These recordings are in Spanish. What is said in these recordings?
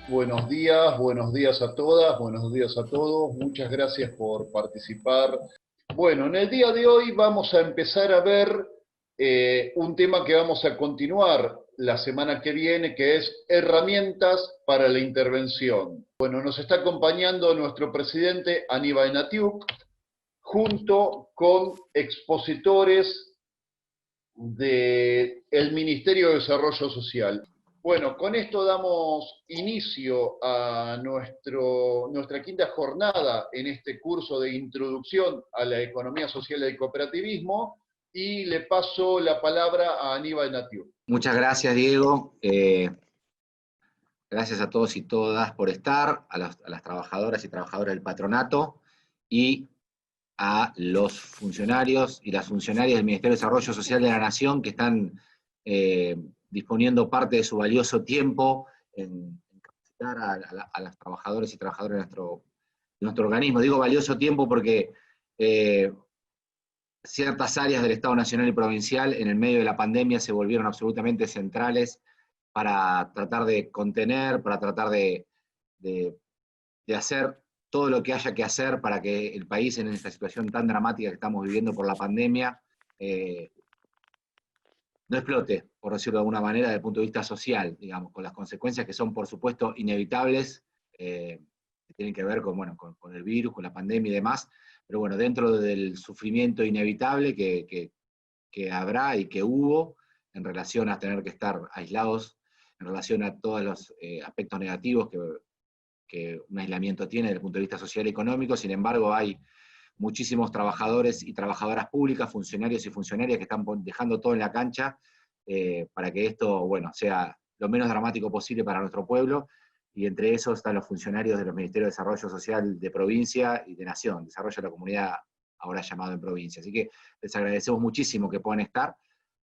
buenos días a todas, buenos días a todos. Muchas gracias por participar. Bueno, en el día de hoy vamos a empezar a ver un tema que vamos a continuar la semana que viene, que es herramientas para la intervención. Bueno, nos está acompañando nuestro presidente Aníbal Natiuk, junto con expositores del Ministerio de Desarrollo Social. Bueno, con esto damos inicio a nuestra quinta jornada en este curso de introducción a la economía social y el cooperativismo, y le paso la palabra a Aníbal Natiu. Muchas gracias, Diego. Gracias a todos y todas por estar, a las trabajadoras y trabajadores del patronato y a los funcionarios y las funcionarias del Ministerio de Desarrollo Social de la Nación que están disponiendo parte de su valioso tiempo en capacitar a los trabajadores y trabajadoras de nuestro organismo. Digo valioso tiempo porque ciertas áreas del Estado Nacional y Provincial en el medio de la pandemia se volvieron absolutamente centrales para tratar de contener, para tratar de hacer todo lo que haya que hacer para que el país, en esta situación tan dramática que estamos viviendo por la pandemia, no explote, por decirlo de alguna manera, desde el punto de vista social, digamos, con las consecuencias que son, por supuesto, inevitables, que tienen que ver con el virus, con la pandemia y demás, pero bueno, dentro del sufrimiento inevitable que habrá y que hubo en relación a tener que estar aislados, en relación a todos los aspectos negativos que un aislamiento tiene desde el punto de vista social y económico. Sin embargo, hay muchísimos trabajadores y trabajadoras públicas, funcionarios y funcionarias que están dejando todo en la cancha para que esto, bueno, sea lo menos dramático posible para nuestro pueblo, y entre esos están los funcionarios de los Ministerios de Desarrollo Social de provincia y de nación, desarrollo de la comunidad ahora llamado en provincia. Así que les agradecemos muchísimo que puedan estar,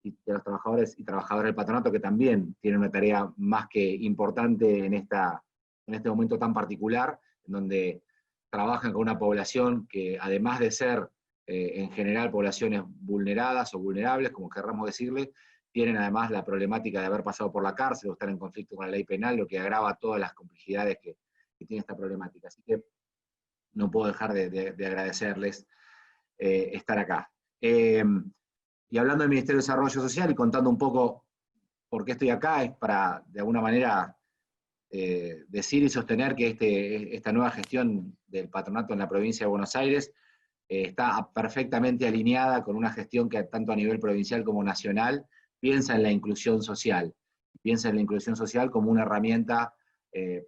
y a los trabajadores y trabajadoras del patronato que también tienen una tarea más que importante en este momento tan particular, en donde trabajan con una población que, además de ser en general poblaciones vulneradas o vulnerables, como querramos decirle, tienen además la problemática de haber pasado por la cárcel o estar en conflicto con la ley penal, lo que agrava todas las complejidades que tiene esta problemática. Así que no puedo dejar de agradecerles estar acá. Y hablando del Ministerio de Desarrollo Social y contando un poco por qué estoy acá, es para, de alguna manera, decir y sostener que esta nueva gestión del patronato en la provincia de Buenos Aires está perfectamente alineada con una gestión que tanto a nivel provincial como nacional piensa en la inclusión social. Piensa en la inclusión social como una herramienta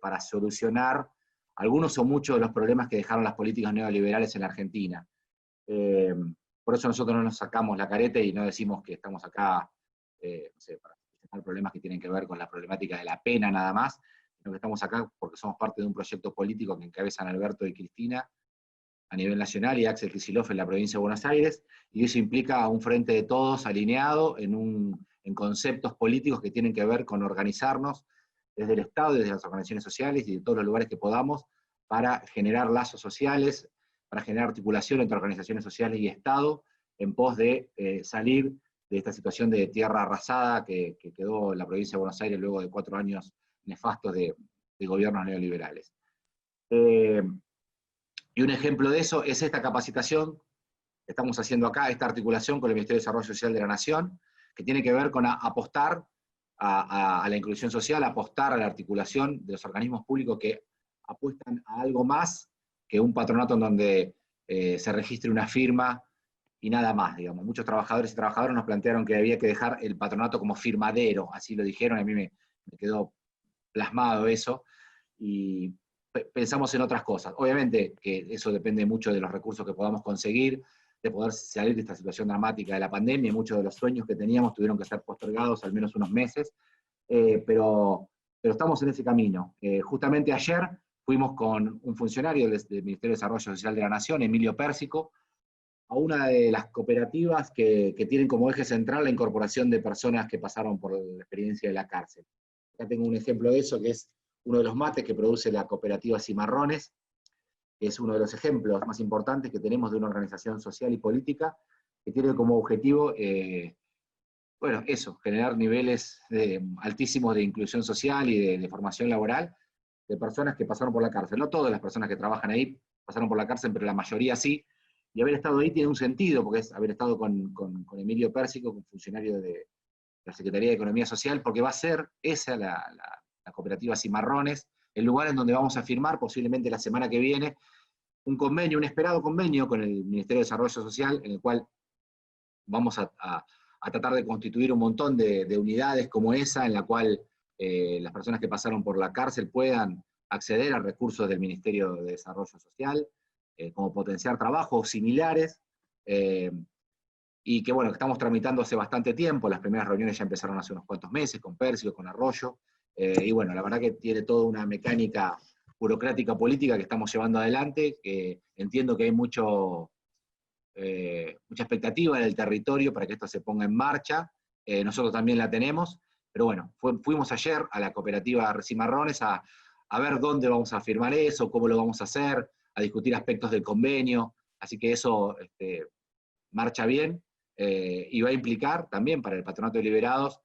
para solucionar algunos o muchos de los problemas que dejaron las políticas neoliberales en la Argentina. Por eso nosotros no nos sacamos la careta y no decimos que estamos acá no sé, para solucionar problemas que tienen que ver con la problemática de la pena nada más, sino que estamos acá porque somos parte de un proyecto político que encabezan Alberto y Cristina a nivel nacional y Axel Kicillof en la provincia de Buenos Aires, y eso implica un frente de todos alineado en conceptos políticos que tienen que ver con organizarnos desde el Estado, desde las organizaciones sociales y de todos los lugares que podamos para generar lazos sociales, para generar articulación entre organizaciones sociales y Estado, en pos de salir de esta situación de tierra arrasada que quedó en la provincia de Buenos Aires luego de 4 años nefastos de gobiernos neoliberales. Y un ejemplo de eso es esta capacitación que estamos haciendo acá, esta articulación con el Ministerio de Desarrollo Social de la Nación, que tiene que ver con apostar a la inclusión social, apostar a la articulación de los organismos públicos que apuestan a algo más que un patronato en donde se registre una firma y nada más, digamos. Muchos trabajadores y trabajadoras nos plantearon que había que dejar el patronato como firmadero, así lo dijeron, a mí me quedó plasmado eso, y pensamos en otras cosas. Obviamente que eso depende mucho de los recursos que podamos conseguir, de poder salir de esta situación dramática de la pandemia. Muchos de los sueños que teníamos tuvieron que ser postergados al menos unos meses, pero estamos en ese camino. Justamente ayer fuimos con un funcionario del Ministerio de Desarrollo Social de la Nación, Emilio Pérsico, a una de las cooperativas que tienen como eje central la incorporación de personas que pasaron por la experiencia de la cárcel. Acá tengo un ejemplo de eso, que es uno de los mates que produce la cooperativa Cimarrones, que es uno de los ejemplos más importantes que tenemos de una organización social y política que tiene como objetivo, bueno, eso, generar niveles altísimos de inclusión social y de formación laboral de personas que pasaron por la cárcel. No todas las personas que trabajan ahí pasaron por la cárcel, pero la mayoría sí. Y haber estado ahí tiene un sentido, porque es haber estado con Emilio Pérsico, con funcionario de la Secretaría de Economía Social, porque va a ser esa la cooperativa Cimarrones, el lugar en donde vamos a firmar, posiblemente la semana que viene, un convenio, un esperado convenio con el Ministerio de Desarrollo Social, en el cual vamos a tratar de constituir un montón de unidades como esa, en la cual las personas que pasaron por la cárcel puedan acceder a recursos del Ministerio de Desarrollo Social, como potenciar trabajos similares, y que bueno, que estamos tramitando hace bastante tiempo. Las primeras reuniones ya empezaron hace unos cuantos meses, con Pérsico, con Arroyo, y bueno, la verdad que tiene toda una mecánica burocrática política que estamos llevando adelante, que entiendo que hay mucha expectativa en el territorio para que esto se ponga en marcha. Nosotros también la tenemos, pero bueno, fuimos ayer a la cooperativa Cimarrones a ver dónde vamos a firmar eso, cómo lo vamos a hacer, a discutir aspectos del convenio, así que eso marcha bien, y va a implicar también para el Patronato de Liberados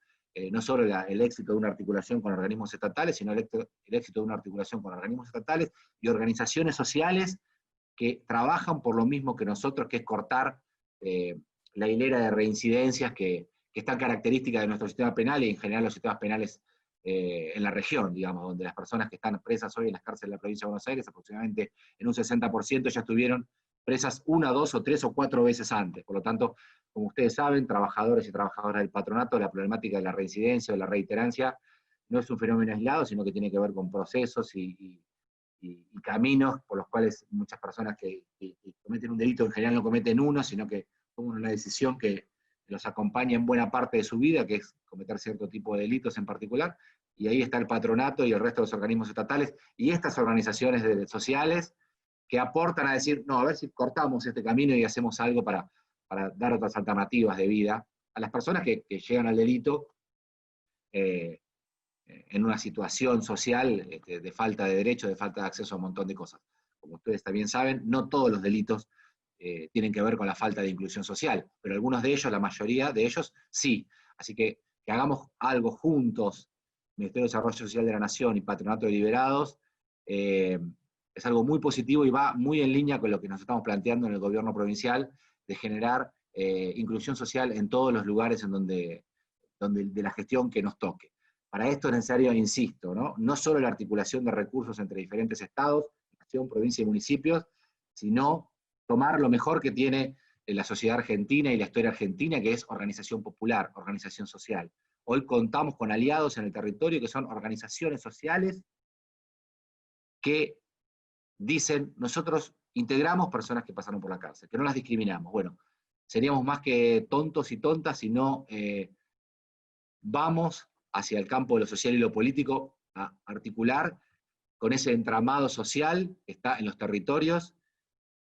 no solo el éxito de una articulación con organismos estatales, sino el éxito de una articulación con organismos estatales y organizaciones sociales que trabajan por lo mismo que nosotros, que es cortar la hilera de reincidencias que es tan característica de nuestro sistema penal y en general los sistemas penales en la región, digamos, donde las personas que están presas hoy en las cárceles de la provincia de Buenos Aires, aproximadamente en un 60% ya estuvieron presas una, dos o tres o cuatro veces antes. Por lo tanto, como ustedes saben, trabajadores y trabajadoras del patronato, la problemática de la reincidencia o la reiterancia no es un fenómeno aislado, sino que tiene que ver con procesos y caminos por los cuales muchas personas que cometen un delito en general no cometen uno, sino que toman una decisión que los acompaña en buena parte de su vida, que es cometer cierto tipo de delitos en particular, y ahí está el patronato y el resto de los organismos estatales, y estas organizaciones sociales que aportan a decir, no, a ver si cortamos este camino y hacemos algo para dar otras alternativas de vida a las personas que llegan al delito en una situación social de falta de derechos, de falta de acceso a un montón de cosas. Como ustedes también saben, no todos los delitos tienen que ver con la falta de inclusión social, pero algunos de ellos, la mayoría de ellos, sí. Así que hagamos algo juntos, Ministerio de Desarrollo Social de la Nación y Patronato de Liberados, es algo muy positivo y va muy en línea con lo que nos estamos planteando en el gobierno provincial, de generar inclusión social en todos los lugares en donde de la gestión que nos toque. Para esto es necesario, insisto, no solo la articulación de recursos entre diferentes estados, nación, provincia y municipios, sino tomar lo mejor que tiene la sociedad argentina y la historia argentina, que es organización popular, organización social. Hoy contamos con aliados en el territorio que son organizaciones sociales que dicen, nosotros integramos personas que pasaron por la cárcel, que no las discriminamos. Bueno, seríamos más que tontos y tontas si no vamos hacia el campo de lo social y lo político a articular con ese entramado social que está en los territorios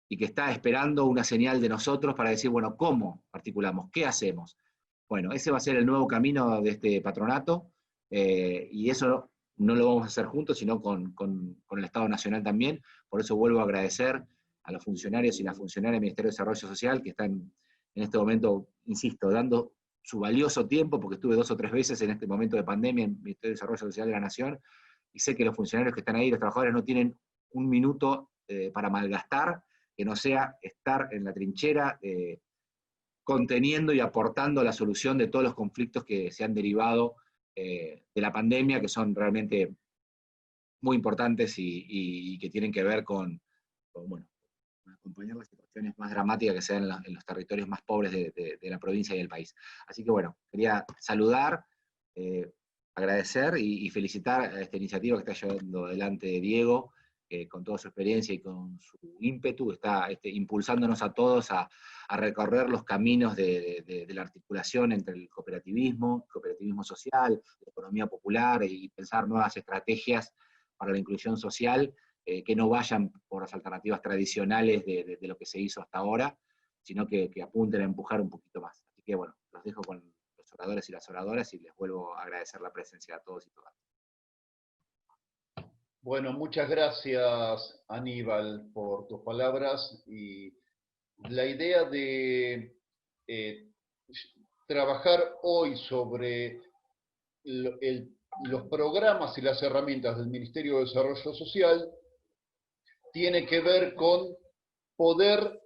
y que está esperando una señal de nosotros para decir, bueno, ¿cómo articulamos? ¿Qué hacemos? Bueno, ese va a ser el nuevo camino de este patronato, y eso no lo vamos a hacer juntos, sino con el Estado Nacional también. Por eso vuelvo a agradecer a los funcionarios y las funcionarias del Ministerio de Desarrollo Social que están en este momento, insisto, dando su valioso tiempo, porque estuve 2 o 3 veces en este momento de pandemia en el Ministerio de Desarrollo Social de la Nación, y sé que los funcionarios que están ahí, los trabajadores, no tienen un minuto para malgastar, que no sea estar en la trinchera, conteniendo y aportando la solución de todos los conflictos que se han derivado de la pandemia, que son realmente muy importantes y que tienen que ver bueno, acompañar las situaciones más dramáticas que se dan en los territorios más pobres de la provincia y del país. Así que bueno, quería saludar, agradecer y felicitar a esta iniciativa que está llevando adelante Diego, con toda su experiencia y con su ímpetu, está impulsándonos a todos a recorrer los caminos de la articulación entre el cooperativismo social, la economía popular, y pensar nuevas estrategias para la inclusión social, que no vayan por las alternativas tradicionales de lo que se hizo hasta ahora, sino que apunten a empujar un poquito más. Así que bueno, los dejo con los oradores y las oradoras y les vuelvo a agradecer la presencia a todos y todas. Bueno, muchas gracias, Aníbal, por tus palabras y la idea de trabajar hoy sobre los programas y las herramientas del Ministerio de Desarrollo Social tiene que ver con poder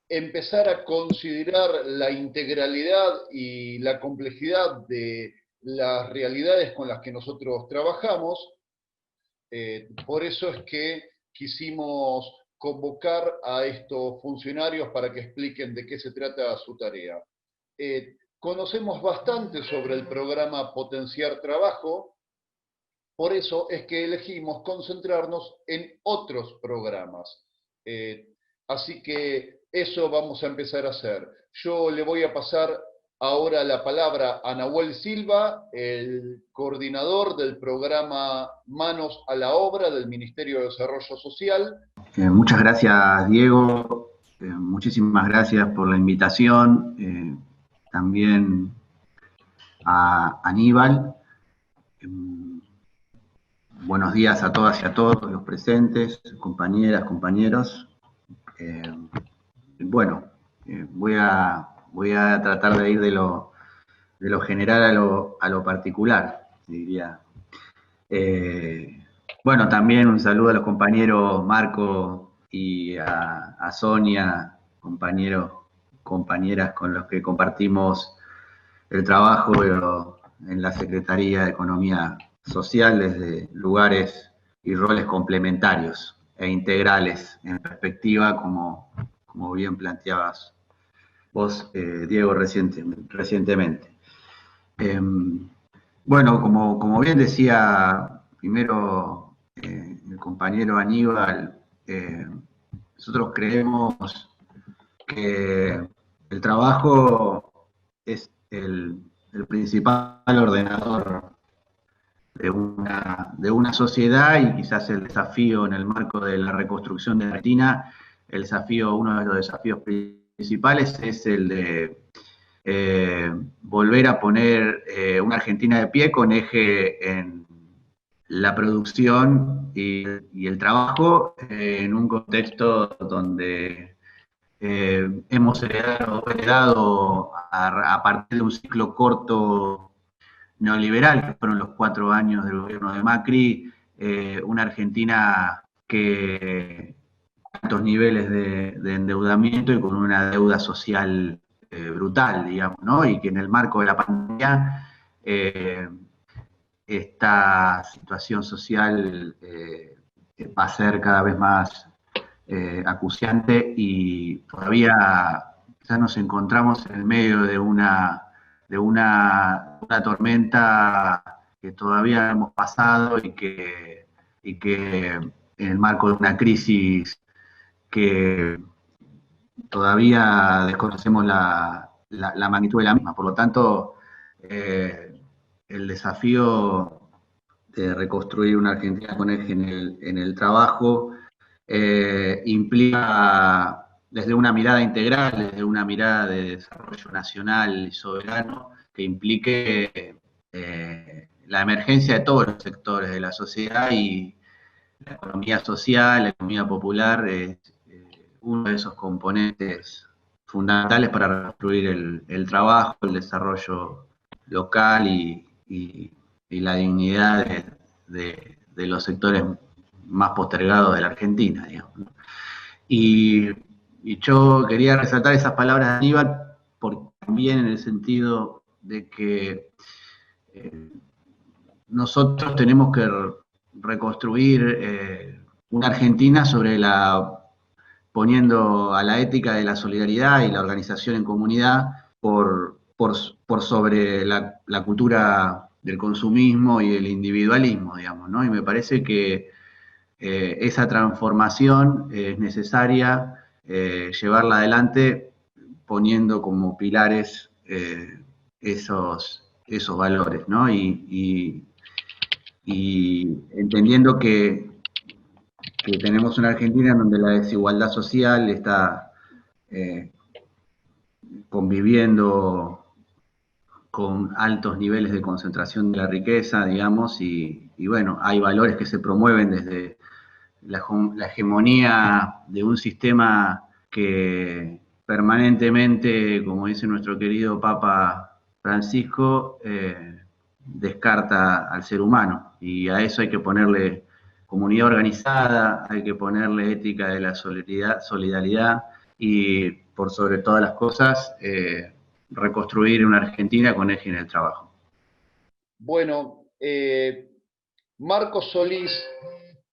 empezar a considerar la integralidad y la complejidad de las realidades con las que nosotros trabajamos. Por eso es que quisimos convocar a estos funcionarios para que expliquen de qué se trata su tarea. Conocemos bastante sobre el programa Potenciar Trabajo, por eso es que elegimos concentrarnos en otros programas. Así que eso vamos a empezar a hacer. Yo le voy a pasar ahora la palabra a Nahuel Silva, el coordinador del programa Manos a la Obra del Ministerio de Desarrollo Social. Muchas gracias, Diego. Muchísimas gracias por la invitación. También a Aníbal. Buenos días a todas y a todos los presentes, compañeras, compañeros. Voy a tratar de ir de lo general a lo particular, diría. También un saludo a los compañeros Marco y a Sonia, compañeras con los que compartimos el trabajo en la Secretaría de Economía Social desde lugares y roles complementarios e integrales en perspectiva, como bien planteabas vos, Diego, recientemente. Como bien decía primero el compañero Aníbal, nosotros creemos que el trabajo es el principal ordenador de una sociedad, y quizás el desafío en el marco de la reconstrucción de Argentina, uno de los desafíos principales es el de volver a poner una Argentina de pie con eje en la producción y el trabajo, en un contexto donde hemos heredado a partir de un ciclo corto neoliberal, que fueron los 4 años del gobierno de Macri, una Argentina que altos niveles de endeudamiento y con una deuda social brutal, digamos, ¿no? Y que en el marco de la pandemia esta situación social va a ser cada vez más acuciante, y todavía ya nos encontramos en el medio de una tormenta que todavía hemos pasado y que en el marco de una crisis que todavía desconocemos la magnitud de la misma. Por lo tanto, el desafío de reconstruir una Argentina con eje en el trabajo implica, desde una mirada integral, desde una mirada de desarrollo nacional y soberano, que implique la emergencia de todos los sectores de la sociedad, y la economía social, la economía popular es uno de esos componentes fundamentales para reconstruir el trabajo, el desarrollo local y la dignidad de los sectores más postergados de la Argentina, digamos, ¿no? Y yo quería resaltar esas palabras de Aníbal, porque también en el sentido de que nosotros tenemos que reconstruir una Argentina poniendo a la ética de la solidaridad y la organización en comunidad por sobre la cultura del consumismo y el individualismo, digamos, ¿no? Y me parece que esa transformación es necesaria llevarla adelante poniendo como pilares esos valores, ¿no? Y entendiendo que tenemos una Argentina en donde la desigualdad social está conviviendo con altos niveles de concentración de la riqueza, digamos, y bueno, hay valores que se promueven desde la hegemonía de un sistema que permanentemente, como dice nuestro querido Papa Francisco, descarta al ser humano, y a eso hay que ponerle comunidad organizada, hay que ponerle ética de la solidaridad y, por sobre todas las cosas, reconstruir una Argentina con eje en el trabajo. Bueno, Marcos Solís,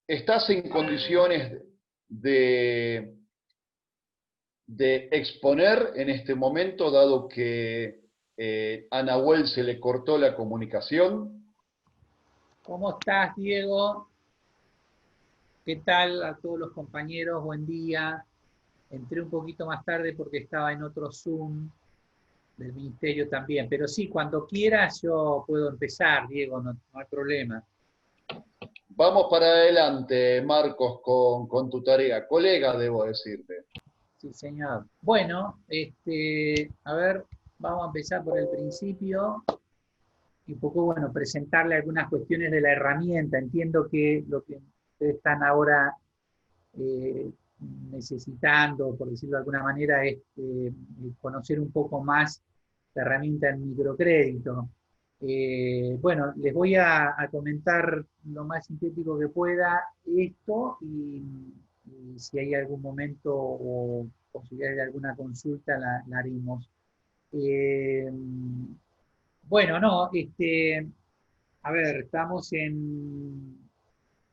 ¿estás en condiciones de exponer en este momento, dado que a Nahuel se le cortó la comunicación? ¿Cómo estás, Diego? ¿Qué tal a todos los compañeros? Buen día. Entré un poquito más tarde porque estaba en otro Zoom del Ministerio también. Pero sí, cuando quieras yo puedo empezar, Diego, no hay problema. Vamos para adelante, Marcos, con tu tarea. Colega, debo decirte. Sí, señor. Bueno, a ver, vamos a empezar por el principio. Y un poco, bueno, presentarle algunas cuestiones de la herramienta. Entiendo que lo que ustedes están ahora necesitando, por decirlo de alguna manera, es conocer un poco más la herramienta del microcrédito. Bueno, les voy a comentar lo más sintético que pueda esto y si hay algún momento o posibilidad de alguna consulta la haremos. Bueno, no, a ver, estamos en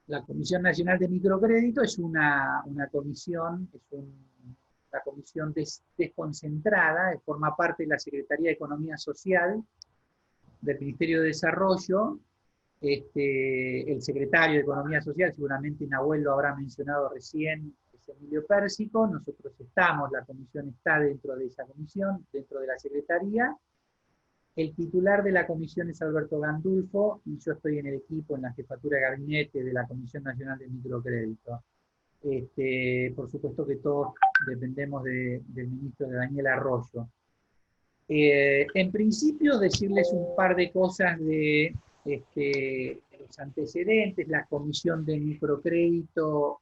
la Comisión Nacional de Microcrédito, es una comisión, una comisión desconcentrada, forma parte de la Secretaría de Economía Social del Ministerio de Desarrollo. El secretario de Economía Social, seguramente Nahuel lo habrá mencionado recién, es Emilio Pérsico. Nosotros estamos, la comisión está dentro de esa comisión, dentro de la Secretaría. El titular de la comisión es Alberto Gandulfo y yo estoy en el equipo, en la jefatura de gabinete de la Comisión Nacional de Microcrédito. Por supuesto que todos dependemos del ministro de Daniel Arroyo. En principio, decirles un par de cosas de los antecedentes. La Comisión de Microcrédito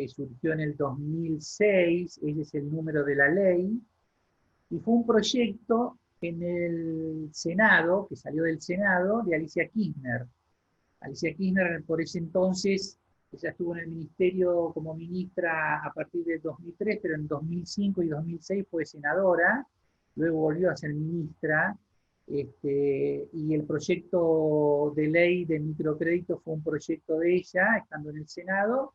surgió en el 2006, ese es el número de la ley, y fue un proyecto en el Senado, que salió del Senado, de Alicia Kirchner. Alicia Kirchner, por ese entonces, ella estuvo en el ministerio como ministra a partir del 2003, pero en 2005 y 2006 fue senadora, luego volvió a ser ministra, y el proyecto de ley de microcrédito fue un proyecto de ella, estando en el Senado,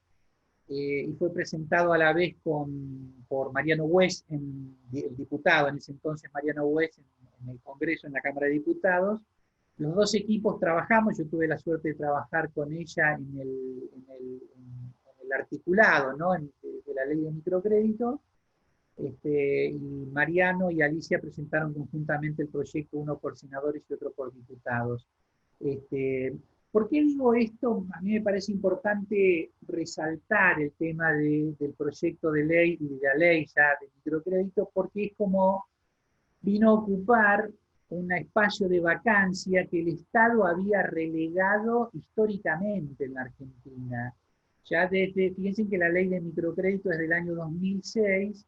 y fue presentado a la vez por Mariano Wess, el diputado en ese entonces, Mariano Wess, en el Congreso, en la Cámara de Diputados. Los dos equipos trabajamos, yo tuve la suerte de trabajar con ella en el articulado, ¿no?, de la ley de microcrédito, y Mariano y Alicia presentaron conjuntamente el proyecto, uno por senadores y otro por diputados. ¿Por qué digo esto? A mí me parece importante resaltar el tema del proyecto de ley y de la ley ya de microcrédito, porque es como vino a ocupar un espacio de vacancia que el Estado había relegado históricamente en la Argentina. Ya fíjense que la ley de microcrédito es del año 2006,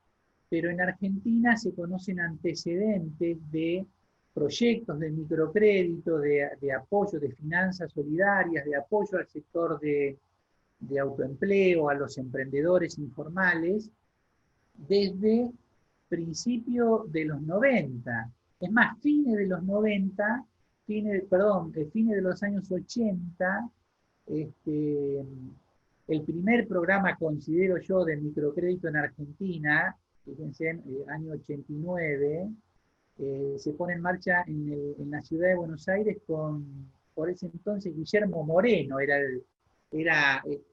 pero en Argentina se conocen antecedentes de proyectos de microcrédito, de apoyo, de finanzas solidarias, de apoyo al sector de autoempleo, a los emprendedores informales, desde principio de los 90. Es más, fines de los 90, fines de los años 80, el primer programa, considero yo, de microcrédito en Argentina, fíjense, en el año 89, se pone en marcha en la ciudad de Buenos Aires por ese entonces, Guillermo Moreno,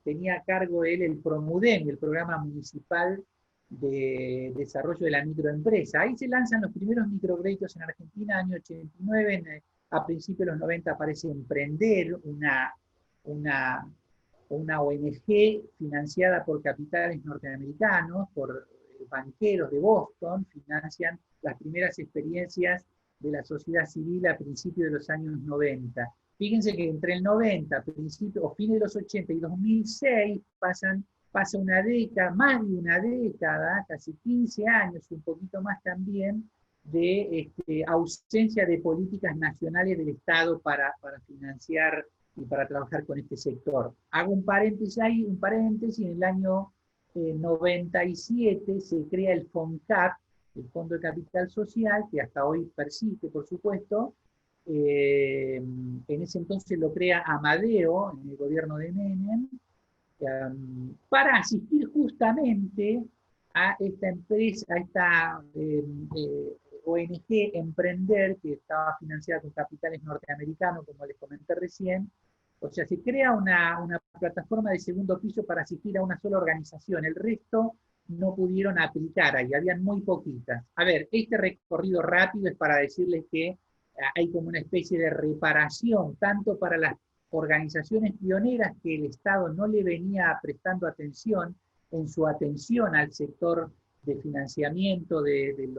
tenía a cargo él el PROMUDEM, el Programa Municipal de Desarrollo de la Microempresa. Ahí se lanzan los primeros microcréditos en Argentina, año 89, a principios de los 90 aparece Emprender, una ONG financiada por capitales norteamericanos, por banqueros de Boston, financian las primeras experiencias de la sociedad civil a principios de los años 90. Fíjense que entre el 90, o fines de los 80 y 2006 pasa una década, más de una década, casi 15 años, un poquito más también, de ausencia de políticas nacionales del Estado para financiar y para trabajar con este sector. Hago un paréntesis ahí, en el año 97 se crea el FONCAP, el Fondo de Capital Social, que hasta hoy persiste, por supuesto. En ese entonces lo crea Amadeo, en el gobierno de Menem, para asistir justamente a esta empresa, a esta ONG Emprender, que estaba financiada con capitales norteamericanos, como les comenté recién. O sea, se crea una plataforma de segundo piso para asistir a una sola organización. El resto no pudieron aplicar ahí, habían muy poquitas. A ver, este recorrido rápido es para decirles que hay como una especie de reparación, tanto para las organizaciones pioneras que el Estado no le venía prestando atención en su atención al sector de financiamiento del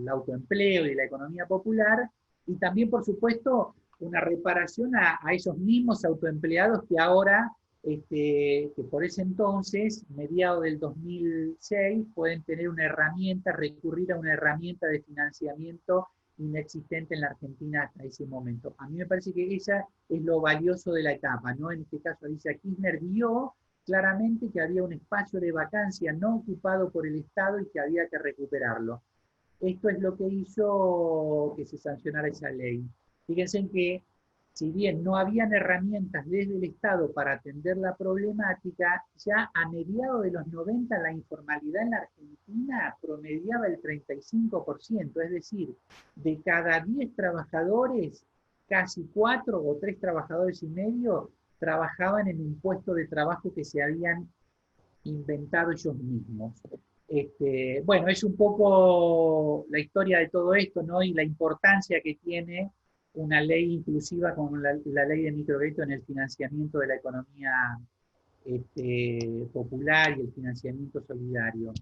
autoempleo y de la economía popular, y también, por supuesto, una reparación a esos mismos autoempleados que ahora, que por ese entonces, mediados del 2006, pueden tener una herramienta, recurrir a una herramienta de financiamiento inexistente en la Argentina hasta ese momento. A mí me parece que esa es lo valioso de la etapa, ¿no? En este caso, Alicia Kirchner vio claramente que había un espacio de vacancia no ocupado por el Estado y que había que recuperarlo. Esto es lo que hizo que se sancionara esa ley. Fíjense en que, si bien no habían herramientas desde el Estado para atender la problemática, ya a mediados de los 90 la informalidad en la Argentina promediaba el 35%, es decir, de cada 10 trabajadores, casi 4 o 3 trabajadores y medio trabajaban en un puesto de trabajo que se habían inventado ellos mismos. Bueno, es un poco la historia de todo esto, ¿no? Y la importancia que tiene una ley inclusiva como la ley de microcrédito en el financiamiento de la economía popular y el financiamiento solidario.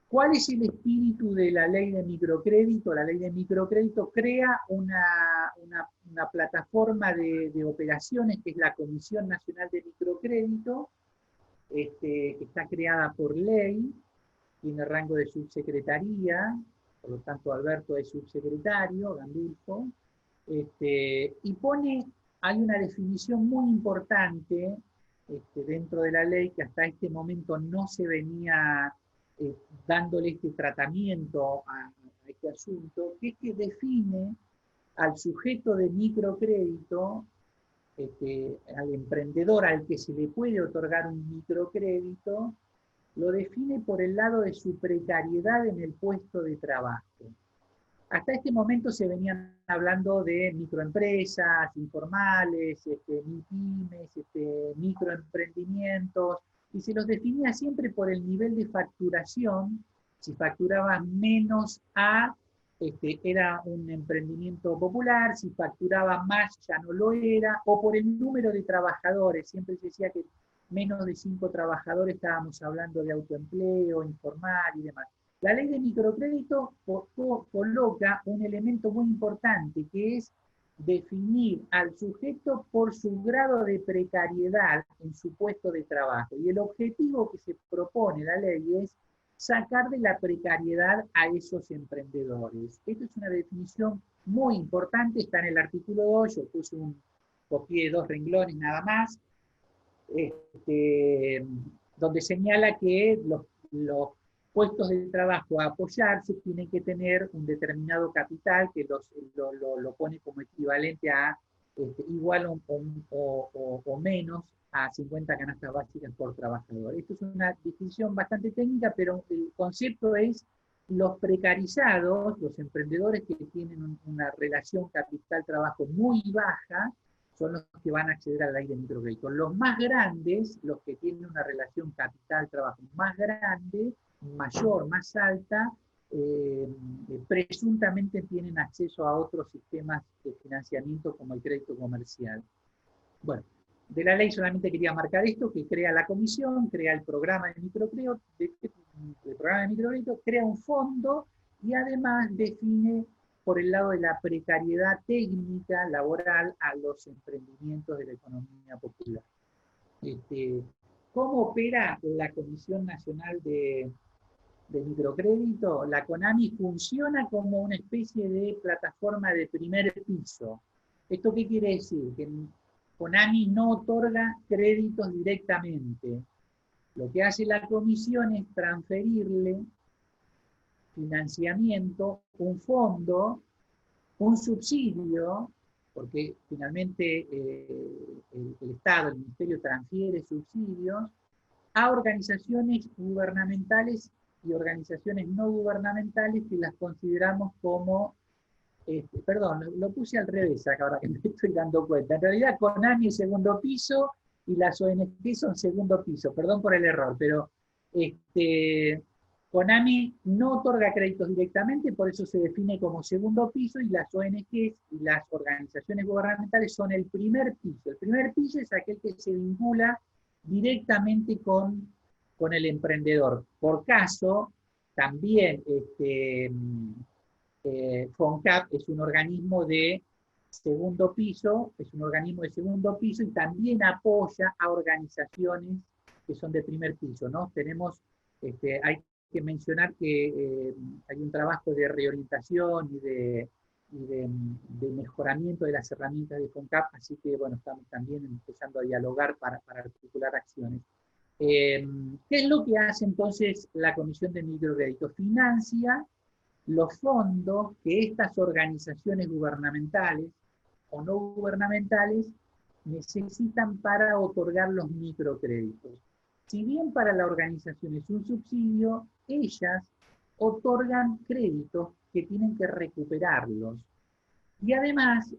¿Cuál es el espíritu de la ley de microcrédito? La ley de microcrédito crea una plataforma de operaciones que es la Comisión Nacional de Microcrédito, que está creada por ley, tiene rango de subsecretaría, por lo tanto Alberto es subsecretario, Gandulfo, y hay una definición muy importante dentro de la ley que hasta este momento no se venía dándole este tratamiento a este asunto, que es que define al sujeto de microcrédito, al emprendedor al que se le puede otorgar un microcrédito, lo define por el lado de su precariedad en el puesto de trabajo. Hasta este momento se venían hablando de microempresas informales, MIPYMES, microemprendimientos, y se los definía siempre por el nivel de facturación. Si facturaba menos A, era un emprendimiento popular; si facturaba más, ya no lo era, o por el número de trabajadores. Siempre se decía que menos de 5 trabajadores estábamos hablando de autoempleo, informal y demás. La ley de microcrédito coloca un elemento muy importante, que es definir al sujeto por su grado de precariedad en su puesto de trabajo. Y el objetivo que se propone la ley es sacar de la precariedad a esos emprendedores. Esta es una definición muy importante, está en el artículo 2, yo copié 2 renglones nada más, donde señala que los puestos de trabajo a apoyarse tienen que tener un determinado capital que lo pone como equivalente a igual o menos a 50 canastas básicas por trabajador. Esto es una definición bastante técnica, pero el concepto es: los precarizados, los emprendedores que tienen una relación capital-trabajo muy baja, son los que van a acceder a la ley de microcrédito. Los más grandes, los que tienen una relación capital-trabajo más grande, mayor, más alta, presuntamente tienen acceso a otros sistemas de financiamiento como el crédito comercial. Bueno, de la ley solamente quería marcar esto, que crea la comisión, crea el programa de microcrédito, crea un fondo y además define por el lado de la precariedad técnica, laboral, a los emprendimientos de la economía popular. ¿Cómo opera la Comisión Nacional de de microcrédito, la CONAMI funciona como una especie de plataforma de primer piso. ¿Esto qué quiere decir? Que CONAMI no otorga créditos directamente. Lo que hace la comisión es transferirle financiamiento, un fondo, un subsidio, porque finalmente el Estado, el Ministerio transfiere subsidios a organizaciones gubernamentales y organizaciones no gubernamentales que las consideramos como, perdón, lo puse al revés acá, ahora que me estoy dando cuenta. En realidad CONAMI es segundo piso y las ONG son segundo piso, perdón por el error, pero CONAMI no otorga créditos directamente, por eso se define como segundo piso, y las ONGs y las organizaciones gubernamentales son el primer piso. El primer piso es aquel que se vincula directamente con el emprendedor. Por caso, también FONCAP es un organismo de segundo piso, y también apoya a organizaciones que son de primer piso, ¿no? Tenemos, hay que mencionar que hay un trabajo de reorientación y de mejoramiento de las herramientas de FONCAP, así que bueno, estamos también empezando a dialogar para articular acciones. ¿Qué es lo que hace entonces la Comisión de Microcrédito? Financia los fondos que estas organizaciones gubernamentales o no gubernamentales necesitan para otorgar los microcréditos. Si bien para la organización es un subsidio, ellas otorgan créditos que tienen que recuperarlos. Y además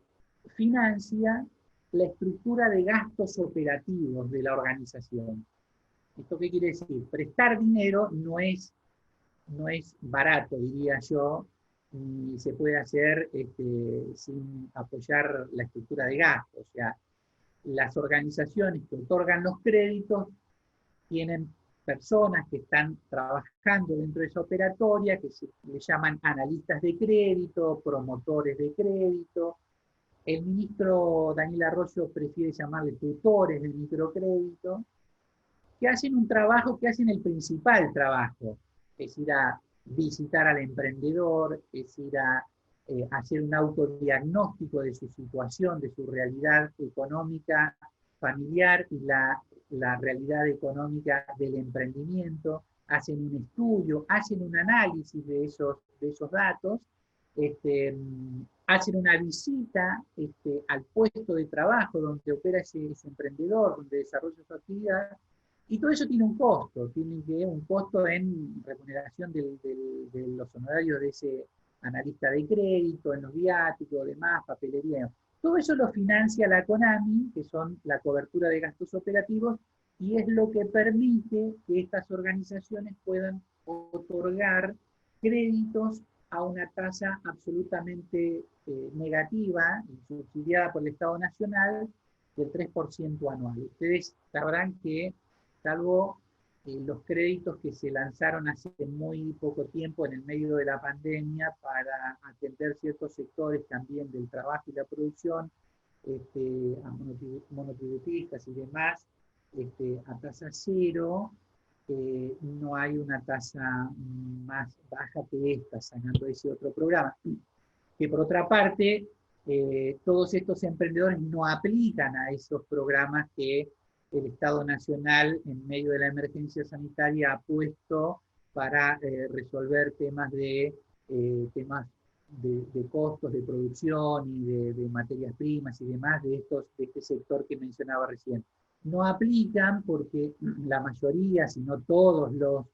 financia la estructura de gastos operativos de la organización. ¿Esto qué quiere decir? Prestar dinero no es barato, diría yo, y se puede hacer sin apoyar la estructura de gastos. O sea, las organizaciones que otorgan los créditos tienen personas que están trabajando dentro de esa operatoria, que se le llaman analistas de crédito, promotores de crédito. El ministro Daniel Arroyo prefiere llamarle tutores del microcrédito, que hacen un trabajo, que hacen el principal trabajo, es ir a visitar al emprendedor, es ir a hacer un autodiagnóstico de su situación, de su realidad económica, familiar y la realidad económica del emprendimiento, hacen un estudio, hacen un análisis de esos datos, hacen una visita al puesto de trabajo donde opera ese emprendedor, donde desarrolla su actividad, y todo eso tiene un costo, un costo en remuneración de los honorarios de ese analista de crédito, en los viáticos, demás, papelería. Todo eso lo financia la CONAMI, que son la cobertura de gastos operativos, y es lo que permite que estas organizaciones puedan otorgar créditos a una tasa absolutamente negativa y subsidiada por el Estado Nacional del 3% anual. Ustedes sabrán que, salvo los créditos que se lanzaron hace muy poco tiempo en el medio de la pandemia para atender ciertos sectores también del trabajo y la producción, a monotributistas y demás, a tasa cero, no hay una tasa más baja que esta, sacando ese otro programa. Que por otra parte, todos estos emprendedores no aplican a esos programas que el Estado Nacional, en medio de la emergencia sanitaria, ha puesto para resolver temas de costos de producción y de materias primas y demás de este sector que mencionaba recién. No aplican porque la mayoría, si no todos los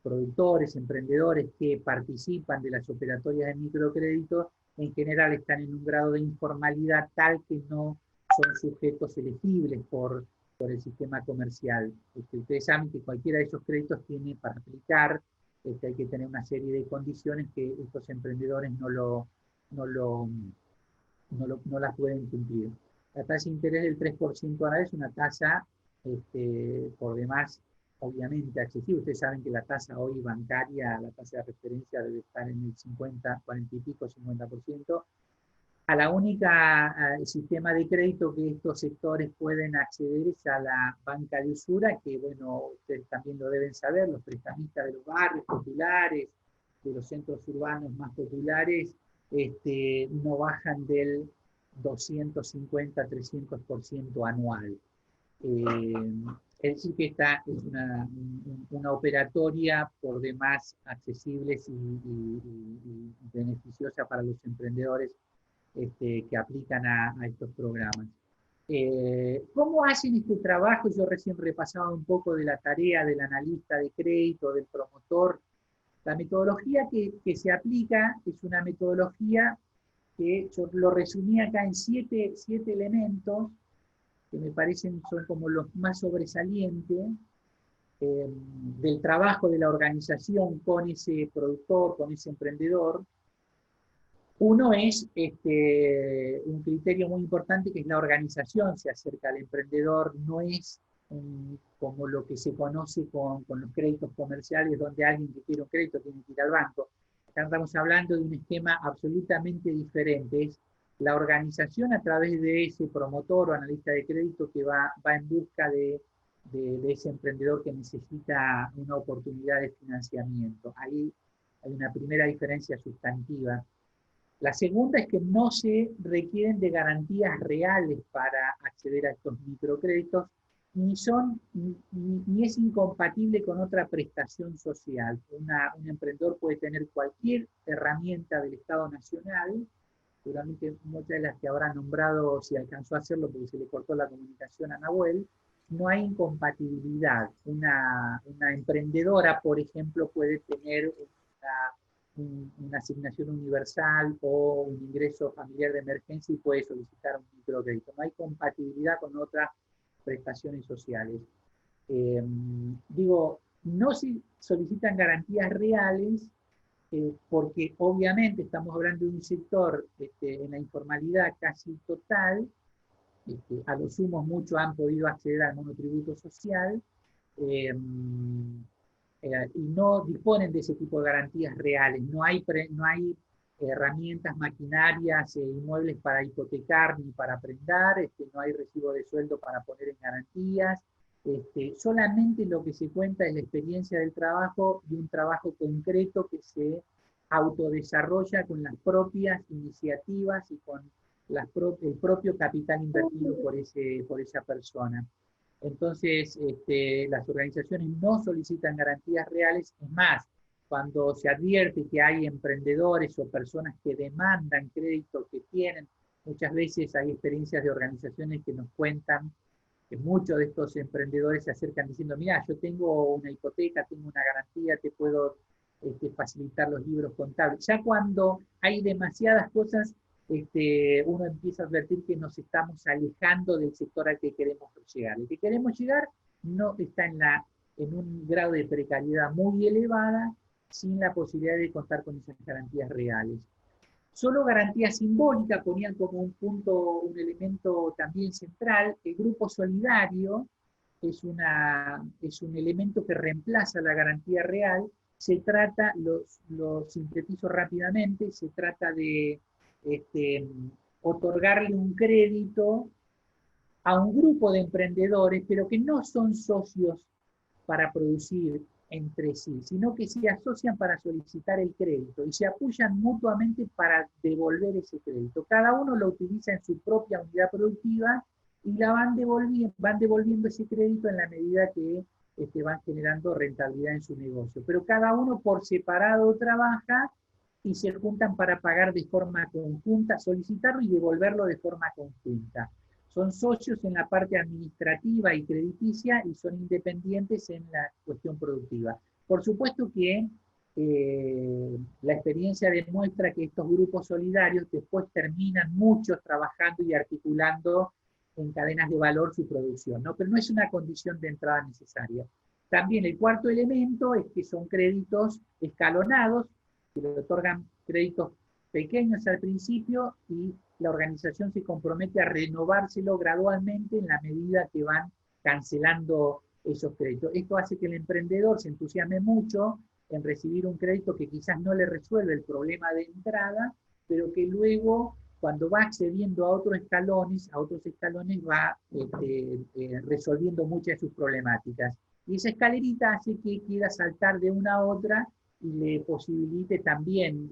productores, emprendedores que participan de las operatorias de microcrédito, en general están en un grado de informalidad tal que no son sujetos elegibles por el sistema comercial. Ustedes saben que cualquiera de esos créditos tiene para aplicar, hay que tener una serie de condiciones que estos emprendedores no las pueden cumplir. La tasa de interés del 3% anual es una tasa, por demás, obviamente accesible. Ustedes saben que la tasa hoy bancaria, la tasa de referencia debe estar en el 50, 40 y pico, 50%. a la única sistema de crédito que estos sectores pueden acceder es a la banca de usura, que bueno, ustedes también lo deben saber, los prestamistas de los barrios populares, de los centros urbanos más populares, no bajan del 250-300% anual. Es decir, que esta es una operatoria por demás accesible y beneficiosa para los emprendedores que aplican a estos programas. ¿Cómo hacen este trabajo? Yo recién repasaba un poco de la tarea del analista de crédito, del promotor. La metodología que se aplica es una metodología que yo lo resumí acá en siete elementos que me parecen son como los más sobresalientes del trabajo de la organización con ese productor, con ese emprendedor. Uno es un criterio muy importante, que es la organización se acerca al emprendedor, no es como lo que se conoce con los créditos comerciales, donde alguien que quiere un crédito tiene que ir al banco. Acá estamos hablando de un esquema absolutamente diferente, es la organización a través de ese promotor o analista de crédito que va en busca de ese emprendedor que necesita una oportunidad de financiamiento. Ahí hay una primera diferencia sustantiva. La segunda es que no se requieren de garantías reales para acceder a estos microcréditos, ni es incompatible con otra prestación social. Un emprendedor puede tener cualquier herramienta del Estado Nacional, seguramente muchas de las que habrá nombrado, si alcanzó a hacerlo porque se le cortó la comunicación a Nahuel, no hay incompatibilidad. Una emprendedora, por ejemplo, puede tener una asignación universal o un ingreso familiar de emergencia y puede solicitar un microcrédito. No hay compatibilidad con otras prestaciones sociales. No se solicitan garantías reales porque obviamente estamos hablando de un sector en la informalidad casi total, a lo sumo muchos han podido acceder al monotributo social, y no disponen de ese tipo de garantías reales. No hay herramientas, maquinarias, inmuebles para hipotecar ni para prendar, no hay recibo de sueldo para poner en garantías. Solamente lo que se cuenta es la experiencia del trabajo y un trabajo concreto que se autodesarrolla con las propias iniciativas y con el propio capital invertido por esa persona. Entonces, las organizaciones no solicitan garantías reales. Es más, cuando se advierte que hay emprendedores o personas que demandan crédito que tienen, muchas veces hay experiencias de organizaciones que nos cuentan que muchos de estos emprendedores se acercan diciendo, mira, yo tengo una hipoteca, tengo una garantía, te puedo facilitar los libros contables. Ya cuando hay demasiadas cosas, uno empieza a advertir que nos estamos alejando del sector al que queremos llegar. El que queremos llegar no está en un grado de precariedad muy elevada, sin la posibilidad de contar con esas garantías reales. Solo garantía simbólica ponían como un punto, un elemento también central. El grupo solidario es un elemento que reemplaza la garantía real. Se trata, lo sintetizo rápidamente, se trata de otorgarle un crédito a un grupo de emprendedores, pero que no son socios para producir entre sí, sino que se asocian para solicitar el crédito y se apoyan mutuamente para devolver ese crédito. Cada uno lo utiliza en su propia unidad productiva y la van devolviendo ese crédito en la medida que van generando rentabilidad en su negocio. Pero cada uno por separado trabaja y se juntan para pagar de forma conjunta, solicitarlo y devolverlo de forma conjunta. Son socios en la parte administrativa y crediticia y son independientes en la cuestión productiva. Por supuesto que la experiencia demuestra que estos grupos solidarios después terminan muchos trabajando y articulando en cadenas de valor su producción, ¿no? Pero no es una condición de entrada necesaria. También el cuarto elemento es que son créditos escalonados, que le otorgan créditos pequeños al principio y la organización se compromete a renovárselo gradualmente en la medida que van cancelando esos créditos. Esto hace que el emprendedor se entusiasme mucho en recibir un crédito que quizás no le resuelve el problema de entrada, pero que luego cuando va accediendo a otros escalones va resolviendo muchas de sus problemáticas. Y esa escalerita hace que quiera saltar de una a otra y le posibilite también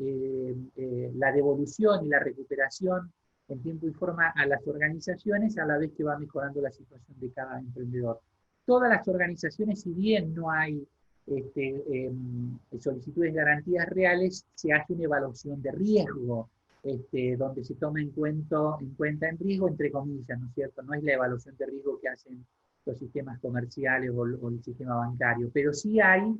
la devolución y la recuperación en tiempo y forma a las organizaciones, a la vez que va mejorando la situación de cada emprendedor. Todas las organizaciones, si bien no hay solicitudes de garantías reales, se hace una evaluación de riesgo, donde se toma en cuenta en riesgo, entre comillas, ¿no es cierto? No es la evaluación de riesgo que hacen los sistemas comerciales o el sistema bancario, pero sí hay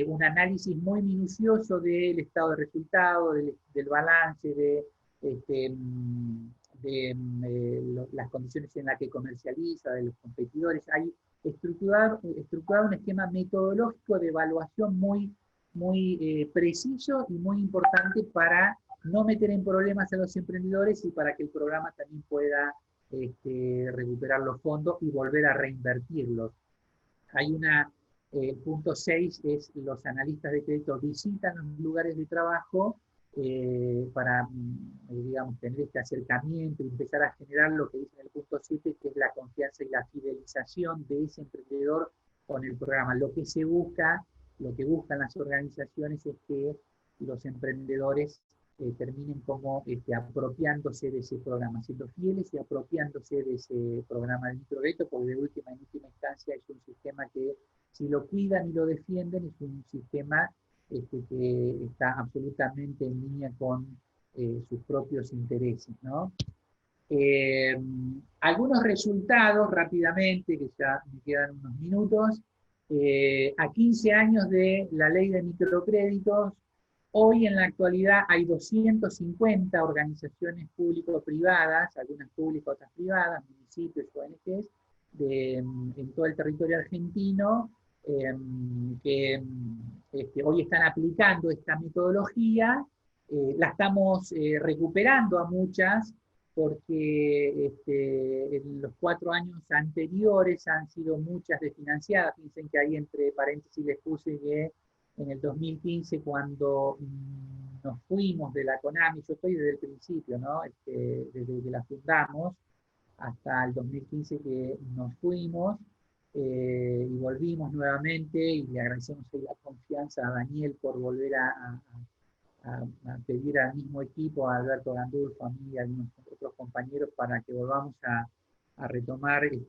un análisis muy minucioso del estado de resultado, del balance, las condiciones en las que comercializa, de los competidores. Hay estructurar un esquema metodológico de evaluación muy preciso y muy importante para no meter en problemas a los emprendedores y para que el programa también pueda recuperar los fondos y volver a reinvertirlos. Hay punto 6 es los analistas de crédito visitan los lugares de trabajo para, digamos, tener este acercamiento y empezar a generar lo que dice en el punto 7, que es la confianza y la fidelización de ese emprendedor con el programa. Lo que buscan las organizaciones es que los emprendedores terminen como apropiándose de ese programa, siendo fieles y apropiándose de ese programa de microcrédito, porque en última instancia es un sistema que, si lo cuidan y lo defienden, es un sistema que está absolutamente en línea con sus propios intereses, ¿no? Algunos resultados rápidamente, que ya me quedan unos minutos. A 15 años de la ley de microcréditos, hoy en la actualidad hay 250 organizaciones público-privadas, algunas públicas, otras privadas, municipios, ONGs, en todo el territorio argentino, que hoy están aplicando esta metodología. La estamos recuperando a muchas, porque en los 4 años anteriores han sido muchas desfinanciadas. Piensen que ahí entre paréntesis les puse que en el 2015, cuando nos fuimos de la CONAMI, yo estoy desde el principio, ¿no? Desde que la fundamos hasta el 2015 que nos fuimos, y volvimos nuevamente, y le agradecemos la confianza a Daniel por volver a pedir al mismo equipo, a Alberto Gandulfo, a mí y a algunos otros compañeros, para que volvamos a retomar el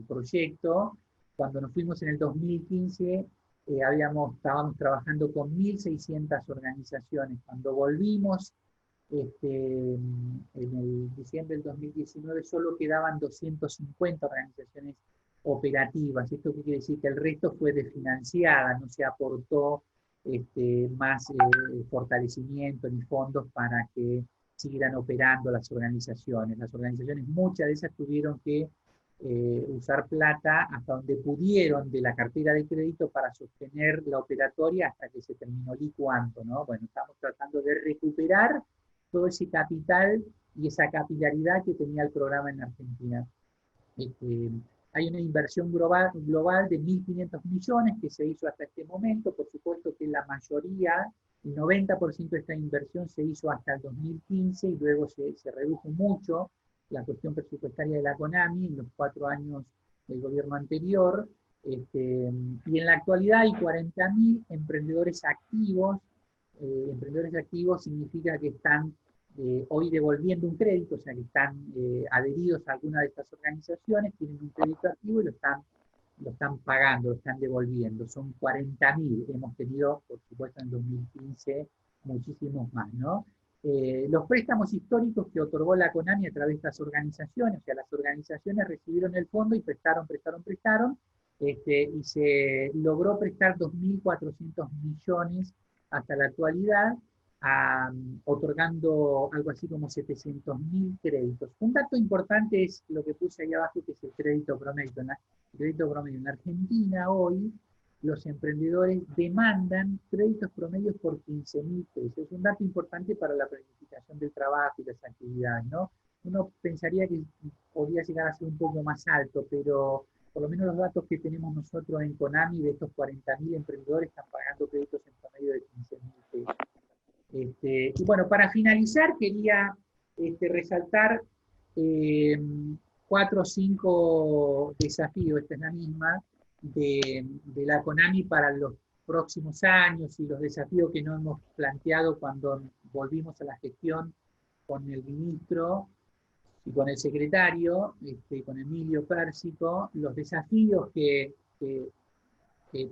proyecto. Cuando nos fuimos en el 2015, estábamos trabajando con 1.600 organizaciones. Cuando volvimos en el diciembre del 2019, solo quedaban 250 organizaciones operativas. ¿Esto qué quiere decir? Que el resto fue desfinanciada, no se aportó más fortalecimiento ni fondos para que siguieran operando las organizaciones. Las organizaciones, muchas de esas tuvieron que usar plata hasta donde pudieron de la cartera de crédito para sostener la operatoria hasta que se terminó licuando, ¿no? Bueno, estamos tratando de recuperar todo ese capital y esa capilaridad que tenía el programa en Argentina. Hay una inversión global de 1.500 millones que se hizo hasta este momento. Por supuesto que la mayoría, el 90% de esta inversión se hizo hasta el 2015 y luego se redujo mucho la cuestión presupuestaria de la CONAMI en los 4 años del gobierno anterior. Y en la actualidad hay 40.000 emprendedores activos. Emprendedores activos significa que están hoy devolviendo un crédito, o sea que están adheridos a alguna de estas organizaciones, tienen un crédito activo y lo están pagando, lo están devolviendo. Son 40.000, hemos tenido, por supuesto, en 2015 muchísimos más, ¿no? Los préstamos históricos que otorgó la CONAMI a través de estas organizaciones, o sea, las organizaciones recibieron el fondo y prestaron, y se logró prestar 2.400 millones hasta la actualidad, otorgando algo así como 700.000 créditos. Un dato importante es lo que puse ahí abajo, que es el crédito promedio. El crédito promedio en Argentina hoy, los emprendedores demandan créditos promedios por 15.000 pesos. Es un dato importante para la planificación del trabajo y las actividades, ¿no? Uno pensaría que podría llegar a ser un poco más alto, pero por lo menos los datos que tenemos nosotros en CONAMI, de estos 40.000 emprendedores, están pagando créditos en promedio de 15.000 pesos. Y bueno, para finalizar quería resaltar 4 o 5 desafíos, esta es la misma, de la CONAMI para los próximos años y los desafíos que nos hemos planteado cuando volvimos a la gestión con el ministro y con el secretario, con Emilio Pérsico. Los desafíos que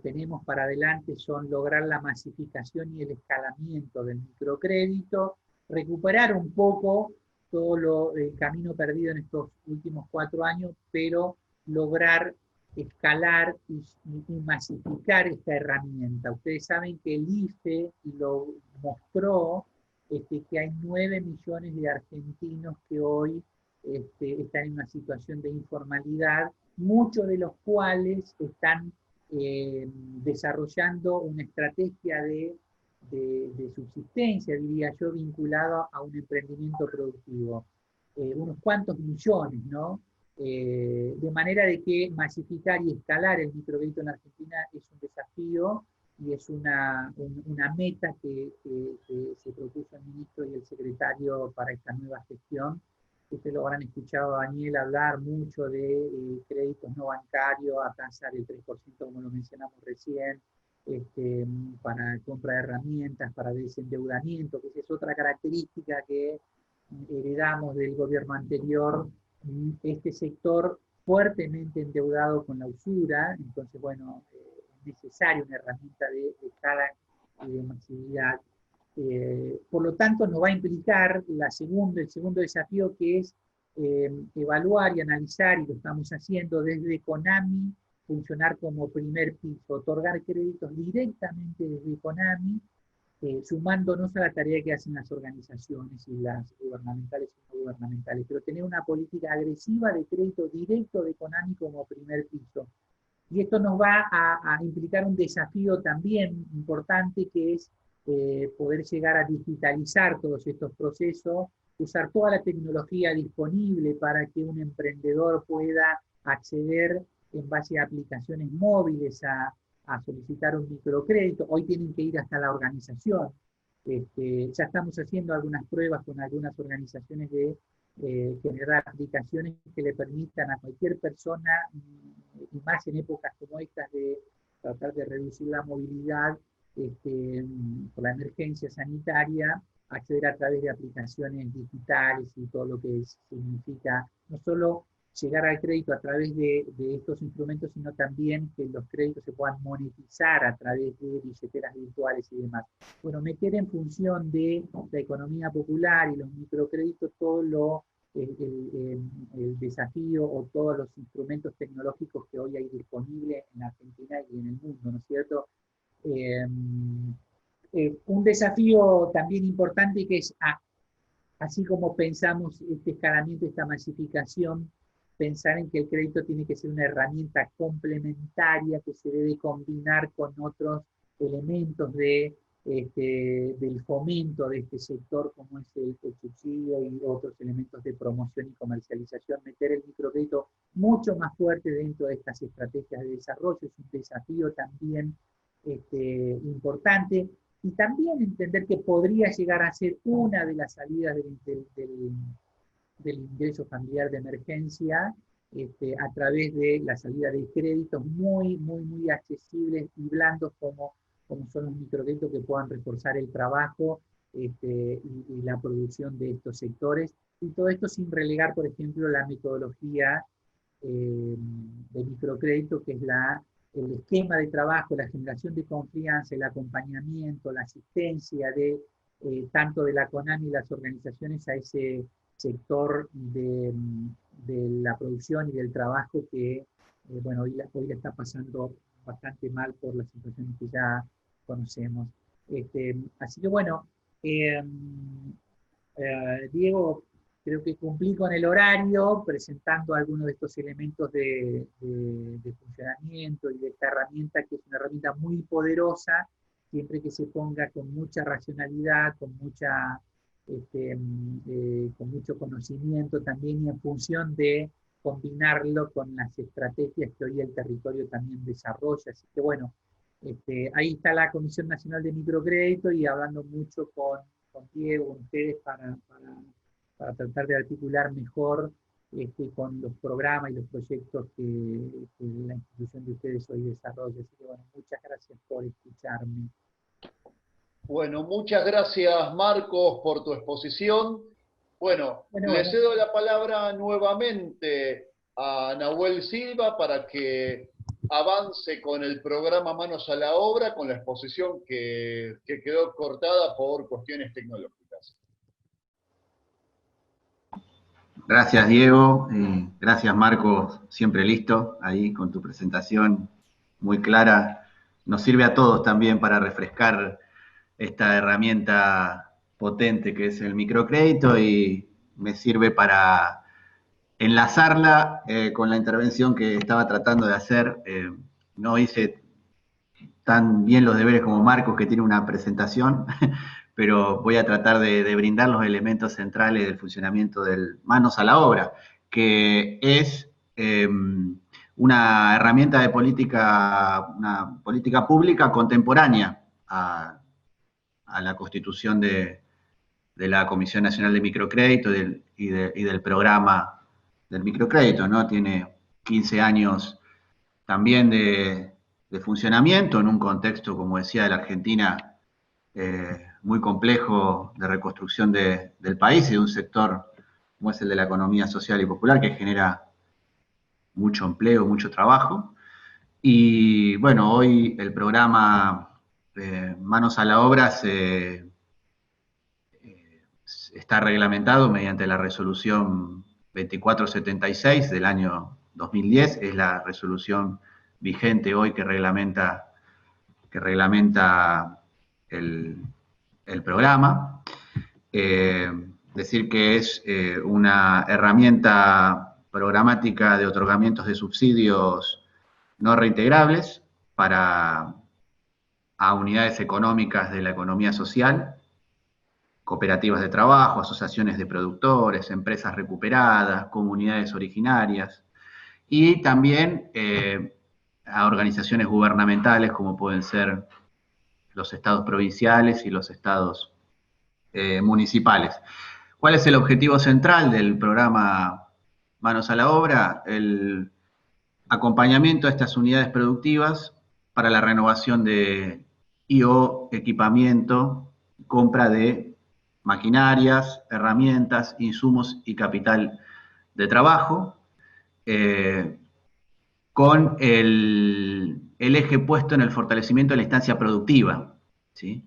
tenemos para adelante son lograr la masificación y el escalamiento del microcrédito, recuperar un poco todo el camino perdido en estos últimos 4 años, pero lograr escalar y masificar esta herramienta. Ustedes saben que el IFE lo mostró, que hay 9 millones de argentinos que hoy están en una situación de informalidad, muchos de los cuales están desarrollando una estrategia de subsistencia, diría yo, vinculado a un emprendimiento productivo. Unos cuantos millones, ¿no? De manera de que masificar y escalar el microcrédito en Argentina es un desafío y es una meta que se propuso el ministro y el secretario para esta nueva gestión. Ustedes lo habrán escuchado a Daniel hablar mucho de créditos no bancarios a tasa del 3%, como lo mencionamos recién, para compra de herramientas, para desendeudamiento, que es otra característica que heredamos del gobierno anterior, este sector fuertemente endeudado con la usura. Entonces, bueno, es necesaria una herramienta de escala y de masividad. Por lo tanto, nos va a implicar el segundo desafío, que es evaluar y analizar, y lo estamos haciendo desde CONAMI, funcionar como primer piso, otorgar créditos directamente desde CONAMI, sumándonos a la tarea que hacen las organizaciones y las gubernamentales y no gubernamentales, pero tener una política agresiva de crédito directo de CONAMI como primer piso. Y esto nos va a implicar un desafío también importante, que es poder llegar a digitalizar todos estos procesos, usar toda la tecnología disponible para que un emprendedor pueda acceder en base a aplicaciones móviles a solicitar un microcrédito. Hoy tienen que ir hasta la organización. Ya estamos haciendo algunas pruebas con algunas organizaciones de generar aplicaciones que le permitan a cualquier persona, y más en épocas como estas, de tratar de reducir la movilidad por la emergencia sanitaria, acceder a través de aplicaciones digitales y todo lo que significa no solo llegar al crédito a través de estos instrumentos, sino también que los créditos se puedan monetizar a través de billeteras virtuales y demás. Bueno, meter en función de la economía popular y los microcréditos todo el desafío o todos los instrumentos tecnológicos que hoy hay disponibles en Argentina y en el mundo, ¿no es cierto? Un desafío también importante, que es, así como pensamos este escalamiento, esta masificación, pensar en que el crédito tiene que ser una herramienta complementaria que se debe combinar con otros elementos del fomento de este sector, como es el subsidio y otros elementos de promoción y comercialización. Meter el microcrédito mucho más fuerte dentro de estas estrategias de desarrollo es un desafío también importante. Y también entender que podría llegar a ser una de las salidas del ingreso familiar de emergencia, a través de la salida de créditos muy, muy, muy accesibles y blandos, como son los microcréditos, que puedan reforzar el trabajo y la producción de estos sectores. Y todo esto sin relegar, por ejemplo, la metodología de microcrédito, que es el esquema de trabajo, la generación de confianza, el acompañamiento, la asistencia tanto de la CONAMI y las organizaciones a ese sector de la producción y del trabajo que, bueno, hoy la está pasando bastante mal por las situaciones que ya conocemos. Así que bueno, Diego, creo que cumplí con el horario presentando algunos de estos elementos de funcionamiento y de esta herramienta, que es una herramienta muy poderosa, siempre que se ponga con mucha racionalidad, con mucho conocimiento también, y en función de combinarlo con las estrategias que hoy el territorio también desarrolla. Así que bueno, Ahí está la Comisión Nacional de Microcrédito y hablando mucho con Diego, con ustedes, para tratar de articular mejor con los programas y los proyectos que la institución de ustedes hoy desarrolla. Así que bueno, muchas gracias por escucharme. Bueno, muchas gracias Marcos por tu exposición. Bueno, le cedo la palabra nuevamente a Nahuel Silva para que avance con el programa Manos a la Obra, con la exposición que quedó cortada por cuestiones tecnológicas. Gracias, Diego. Gracias, Marcos, siempre listo ahí con tu presentación muy clara. Nos sirve a todos también para refrescar esta herramienta potente que es el microcrédito y me sirve para enlazarla con la intervención que estaba tratando de hacer. No hice tan bien los deberes como Marcos, que tiene una presentación, pero voy a tratar de brindar los elementos centrales del funcionamiento del Manos a la Obra, que es una herramienta de una política pública contemporánea a la constitución de la Comisión Nacional de Microcrédito y del programa del microcrédito, ¿no? Tiene 15 años también de funcionamiento en un contexto, como decía, de la Argentina muy complejo de reconstrucción del país y de un sector como es el de la economía social y popular que genera mucho empleo, mucho trabajo. Y bueno, hoy el programa Manos a la Obra está reglamentado mediante la resolución 2476 del año 2010, es la resolución vigente hoy que reglamenta el programa. Decir que es una herramienta programática de otorgamientos de subsidios no reintegrables a unidades económicas de la economía social, cooperativas de trabajo, asociaciones de productores, empresas recuperadas, comunidades originarias, y también a organizaciones gubernamentales como pueden ser los estados provinciales y los estados municipales. ¿Cuál es el objetivo central del programa Manos a la Obra? El acompañamiento a estas unidades productivas para la renovación o equipamiento, compra de maquinarias, herramientas, insumos y capital de trabajo, con el eje puesto en el fortalecimiento de la instancia productiva, ¿sí?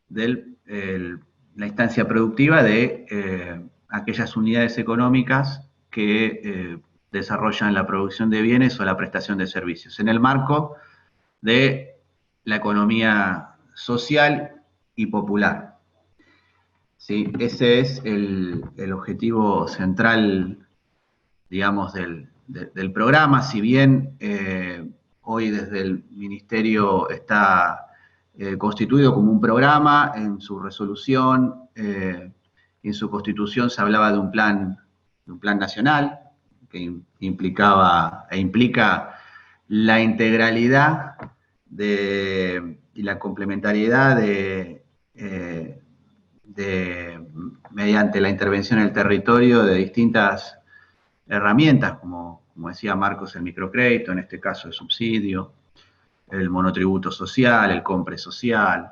La instancia productiva de aquellas unidades económicas que desarrollan la producción de bienes o la prestación de servicios, en el marco de la economía social y popular. ¿Sí? Ese es el objetivo central, digamos, del programa. Si bien hoy desde el Ministerio está constituido como un programa, en su resolución y en su constitución se hablaba de un plan nacional que implicaba e implica la integralidad y la complementariedad mediante la intervención en el territorio de distintas herramientas, como decía Marcos, el microcrédito, en este caso el subsidio, el monotributo social, el compre social,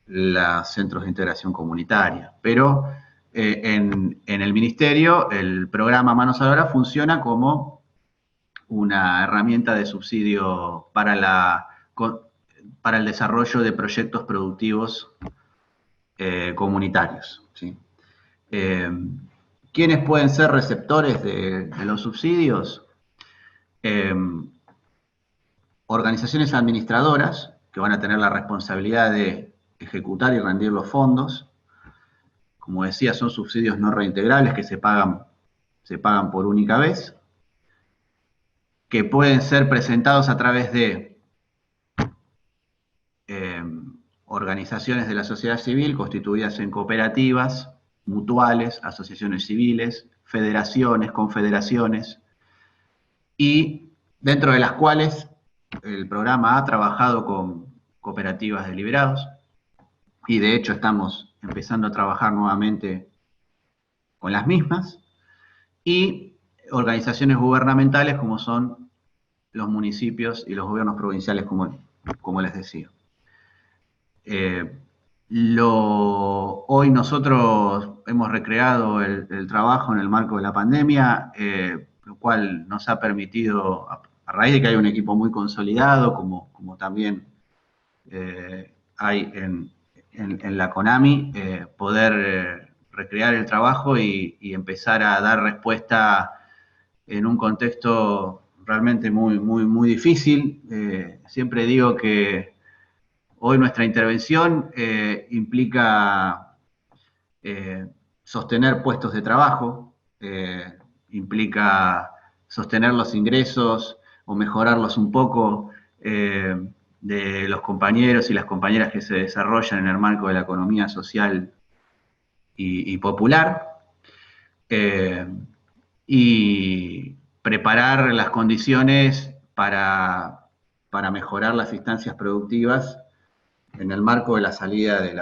los centros de integración comunitaria. Pero en el Ministerio, el programa Manos a la Obra funciona como una herramienta de subsidio para el desarrollo de proyectos productivos comunitarios, ¿sí? ¿Quiénes pueden ser receptores de los subsidios? Organizaciones administradoras, que van a tener la responsabilidad de ejecutar y rendir los fondos. Como decía, son subsidios no reintegrables que se pagan por única vez, que pueden ser presentados a través de organizaciones de la sociedad civil constituidas en cooperativas, mutuales, asociaciones civiles, federaciones, confederaciones, y dentro de las cuales el programa ha trabajado con cooperativas de liberados y de hecho estamos empezando a trabajar nuevamente con las mismas, y organizaciones gubernamentales como son los municipios y los gobiernos provinciales, como les decía. Hoy nosotros hemos recreado el trabajo en el marco de la pandemia, lo cual nos ha permitido, a raíz de que hay un equipo muy consolidado, como también hay en la CONAMI, poder recrear el trabajo y empezar a dar respuesta en un contexto realmente muy difícil. Siempre digo que hoy nuestra intervención implica sostener puestos de trabajo, implica sostener los ingresos o mejorarlos un poco de los compañeros y las compañeras que se desarrollan en el marco de la economía social y popular, y preparar las condiciones para mejorar las instancias productivas en el marco de la salida de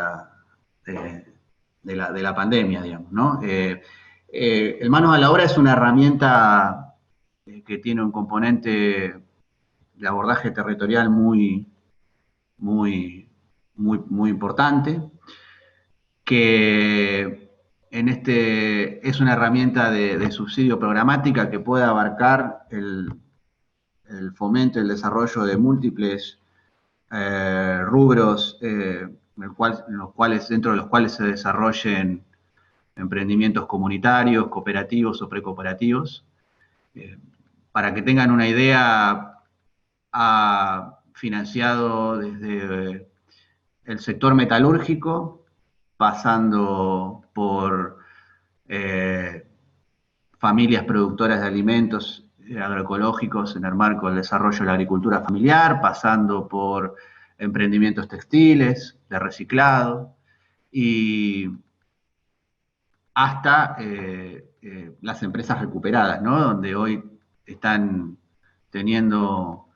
la pandemia, digamos, ¿no? El Manos a la Obra es una herramienta que tiene un componente de abordaje territorial muy importante, que es una herramienta de subsidio programática que puede abarcar el fomento y el desarrollo de múltiples rubros dentro de los cuales se desarrollen emprendimientos comunitarios, cooperativos o precooperativos. Para que tengan una idea, ha financiado desde el sector metalúrgico, pasando por familias productoras de alimentos agroecológicos en el marco del desarrollo de la agricultura familiar, pasando por emprendimientos textiles, de reciclado, y hasta las empresas recuperadas, ¿no? Donde hoy están teniendo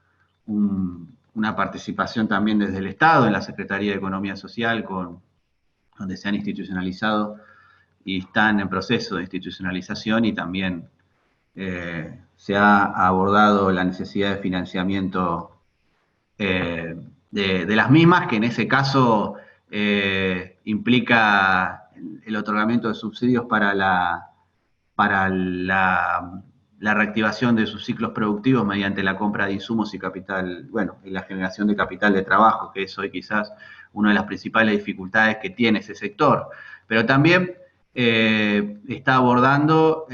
una participación también desde el Estado, en la Secretaría de Economía Social, donde se han institucionalizado y están en proceso de institucionalización, y también se ha abordado la necesidad de financiamiento de las mismas, que en ese caso implica el otorgamiento de subsidios para la reactivación de sus ciclos productivos mediante la compra de insumos y capital, bueno, y la generación de capital de trabajo, que es hoy quizás una de las principales dificultades que tiene ese sector. Pero también está abordando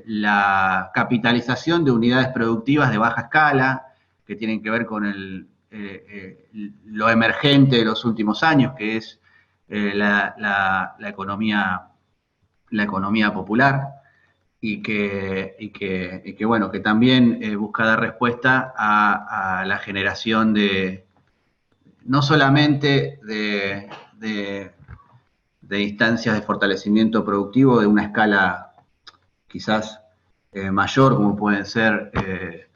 la capitalización de unidades productivas de baja escala, que tienen que ver con lo emergente de los últimos años, que es la economía popular, y que bueno, que también busca dar respuesta a la generación no solamente de instancias de fortalecimiento productivo de una escala quizás mayor, como pueden ser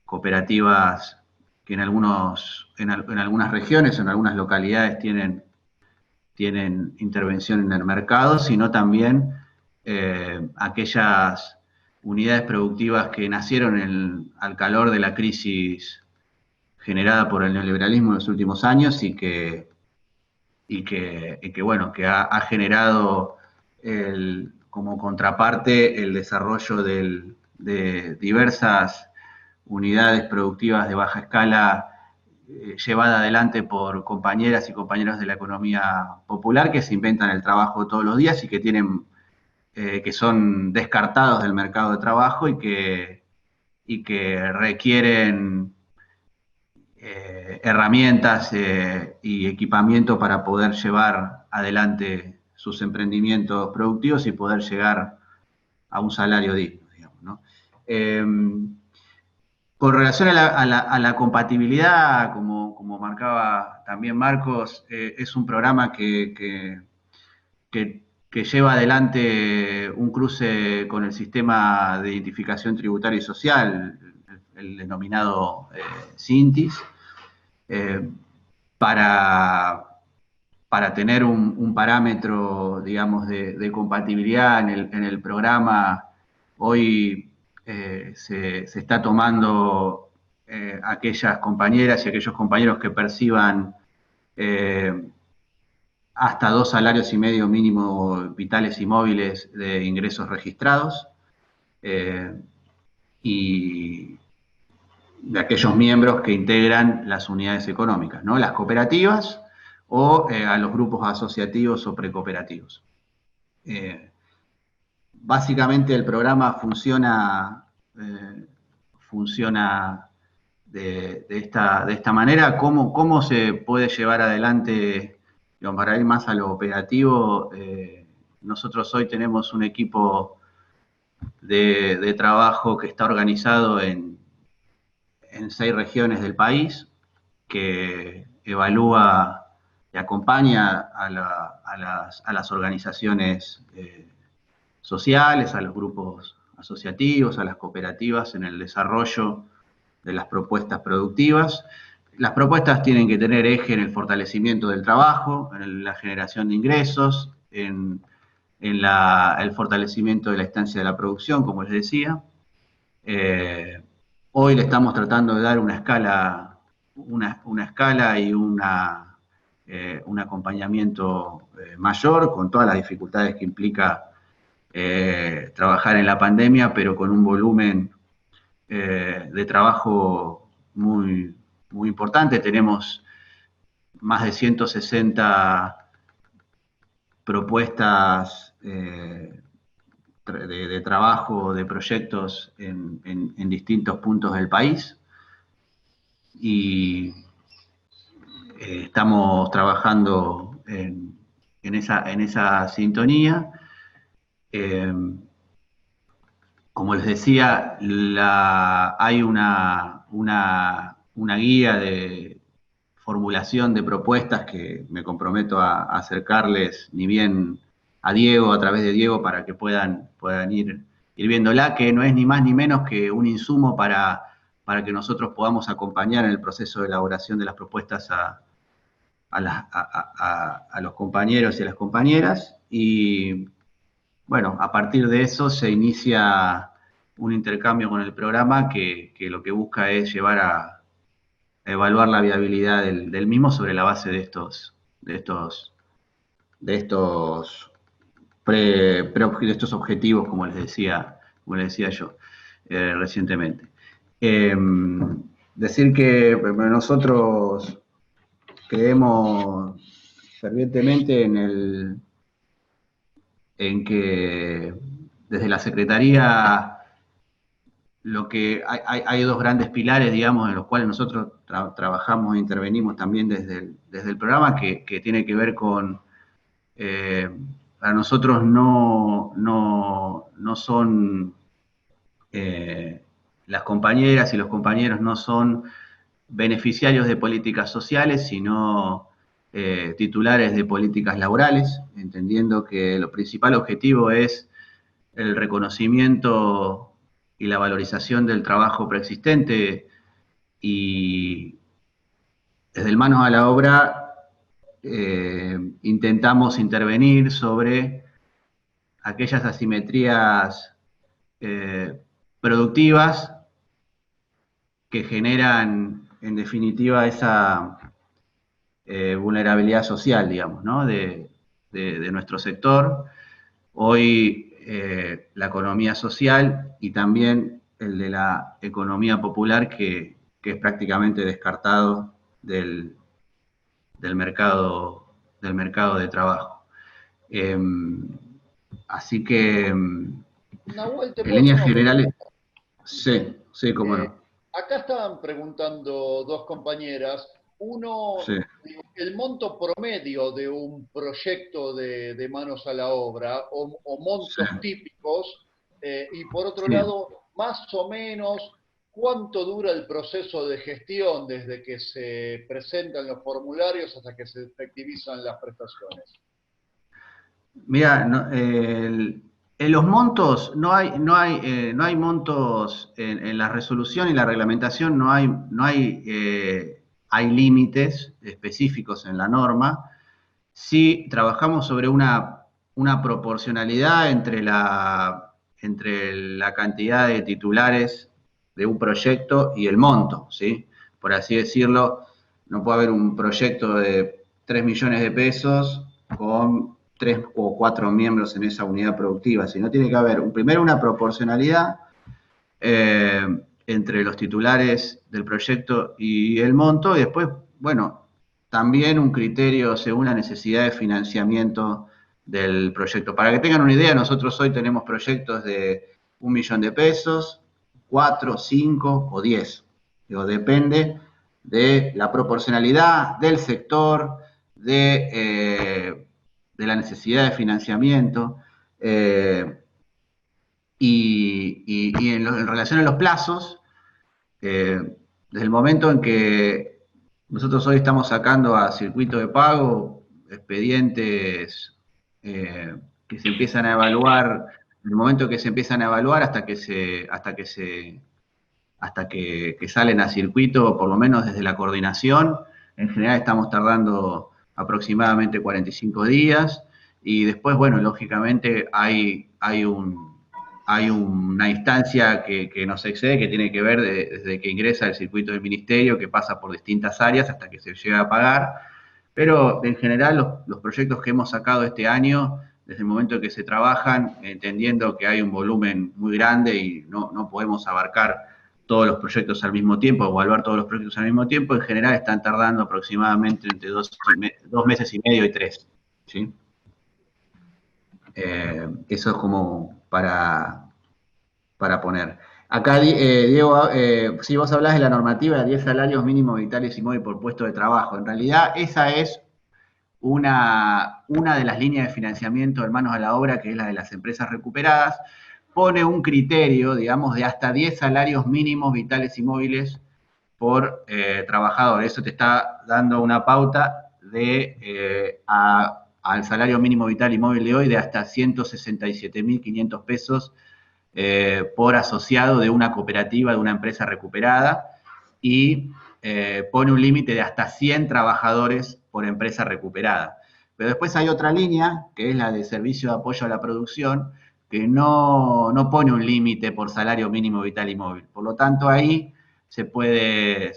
cooperativas que en algunas regiones o en algunas localidades tienen intervención en el mercado, sino también aquellas unidades productivas que nacieron al calor de la crisis generada por el neoliberalismo en los últimos años, y que bueno, que ha generado como contraparte el desarrollo de diversas unidades productivas de baja escala llevada adelante por compañeras y compañeros de la economía popular, que se inventan el trabajo todos los días y que son descartados del mercado de trabajo, y que requieren herramientas y equipamiento para poder llevar adelante sus emprendimientos productivos y poder llegar a un salario digno, digamos, ¿no? Con relación a la compatibilidad, como marcaba también Marcos, es un programa que lleva adelante un cruce con el sistema de identificación tributaria y social, el denominado Sintis, para tener un parámetro, digamos, de compatibilidad en el programa. Hoy se está tomando aquellas compañeras y aquellos compañeros que perciban hasta 2 salarios y medio mínimo vitales y móviles de ingresos registrados, y de aquellos miembros que integran las unidades económicas, ¿no? Las cooperativas o a los grupos asociativos o precooperativos. Básicamente el programa funciona de esta manera. ¿Cómo se puede llevar adelante, digamos, para ir más a lo operativo? Nosotros hoy tenemos un equipo de trabajo que está organizado en 6 regiones del país, que evalúa y acompaña a las organizaciones sociales, a los grupos asociativos, a las cooperativas en el desarrollo de las propuestas productivas. Las propuestas tienen que tener eje en el fortalecimiento del trabajo, en la generación de ingresos, en el fortalecimiento de la instancia de la producción, como les decía. Hoy le estamos tratando de dar una escala y un acompañamiento mayor, con todas las dificultades que implica trabajar en la pandemia, pero con un volumen de trabajo muy, muy importante. Tenemos más de 160 propuestas de trabajo, de proyectos en distintos puntos del país, y estamos trabajando en esa sintonía. Como les decía, hay una guía de formulación de propuestas que me comprometo a acercarles, ni bien a Diego, a través de Diego, para que puedan ir viéndola, que no es ni más ni menos que un insumo para que nosotros podamos acompañar en el proceso de elaboración de las propuestas a los compañeros y a las compañeras. Y bueno, a partir de eso se inicia un intercambio con el programa que lo que busca es llevar a evaluar la viabilidad del mismo sobre la base de estos objetivos, como les decía yo recientemente. Decir que nosotros creemos fervientemente en que desde la Secretaría hay 2 grandes pilares, digamos, en los cuales nosotros trabajamos e intervenimos también desde el programa, que tiene que ver con, para nosotros no son, las compañeras y los compañeros no son beneficiarios de políticas sociales, sino titulares de políticas laborales, entendiendo que el principal objetivo es el reconocimiento y la valorización del trabajo preexistente, y desde el manos a la obra intentamos intervenir sobre aquellas asimetrías productivas que generan, en definitiva, esa vulnerabilidad social, digamos, ¿no? de nuestro sector. Hoy la economía social y también el de la economía popular, que es prácticamente descartado del mercado de trabajo. Así que, Nahuel, ¿te en puedo hacer líneas una generales, pregunta? sí, cómo no. Acá estaban preguntando 2 compañeras. Uno, Sí. digo, el monto promedio de un proyecto de manos a la obra, o montos típicos, y por otro lado, más o menos, ¿cuánto dura el proceso de gestión desde que se presentan los formularios hasta que se efectivizan las prestaciones? Mira, En los montos, no hay montos en la resolución y la reglamentación, hay límites específicos en la norma. Sí trabajamos sobre una proporcionalidad entre la cantidad de titulares de un proyecto y el monto, ¿sí? Por así decirlo, no puede haber un proyecto de 3 millones de pesos con 3 o 4 miembros en esa unidad productiva, sino tiene que haber primero una proporcionalidad entre los titulares del proyecto y el monto, y después, bueno, también un criterio según la necesidad de financiamiento del proyecto. Para que tengan una idea, nosotros hoy tenemos proyectos de 1 millón de pesos, 4, 5 o 10. Digo, depende de la proporcionalidad del sector, de la necesidad de financiamiento. Y en relación a los plazos, desde el momento en que nosotros hoy estamos sacando a circuito de pago expedientes que se empiezan a evaluar, en el momento que se empiezan a evaluar hasta que salen a circuito, por lo menos desde la coordinación, en general estamos tardando aproximadamente 45 días, y después, bueno, lógicamente hay una instancia que nos excede, que tiene que ver desde que ingresa el circuito del ministerio, que pasa por distintas áreas hasta que se llega a pagar, pero en general los proyectos que hemos sacado este año, desde el momento en que se trabajan, entendiendo que hay un volumen muy grande y no podemos abarcar todos los proyectos al mismo tiempo, evaluar todos los proyectos al mismo tiempo, en general están tardando aproximadamente entre 2 meses y medio y 3, ¿sí? Eso es como para poner. Acá, Diego, si vos hablás de la normativa de 10 salarios mínimos vitales y móviles por puesto de trabajo, en realidad esa es una de las líneas de financiamiento de manos a la obra, que es la de las empresas recuperadas, pone un criterio, digamos, de hasta 10 salarios mínimos vitales y móviles por trabajador. Eso te está dando una pauta al salario mínimo vital y móvil de hoy de hasta 167.500 pesos por asociado de una cooperativa, de una empresa recuperada, y pone un límite de hasta 100 trabajadores por empresa recuperada. Pero después hay otra línea, que es la de servicio de apoyo a la producción, que no pone un límite por salario mínimo vital y móvil. Por lo tanto, ahí se puede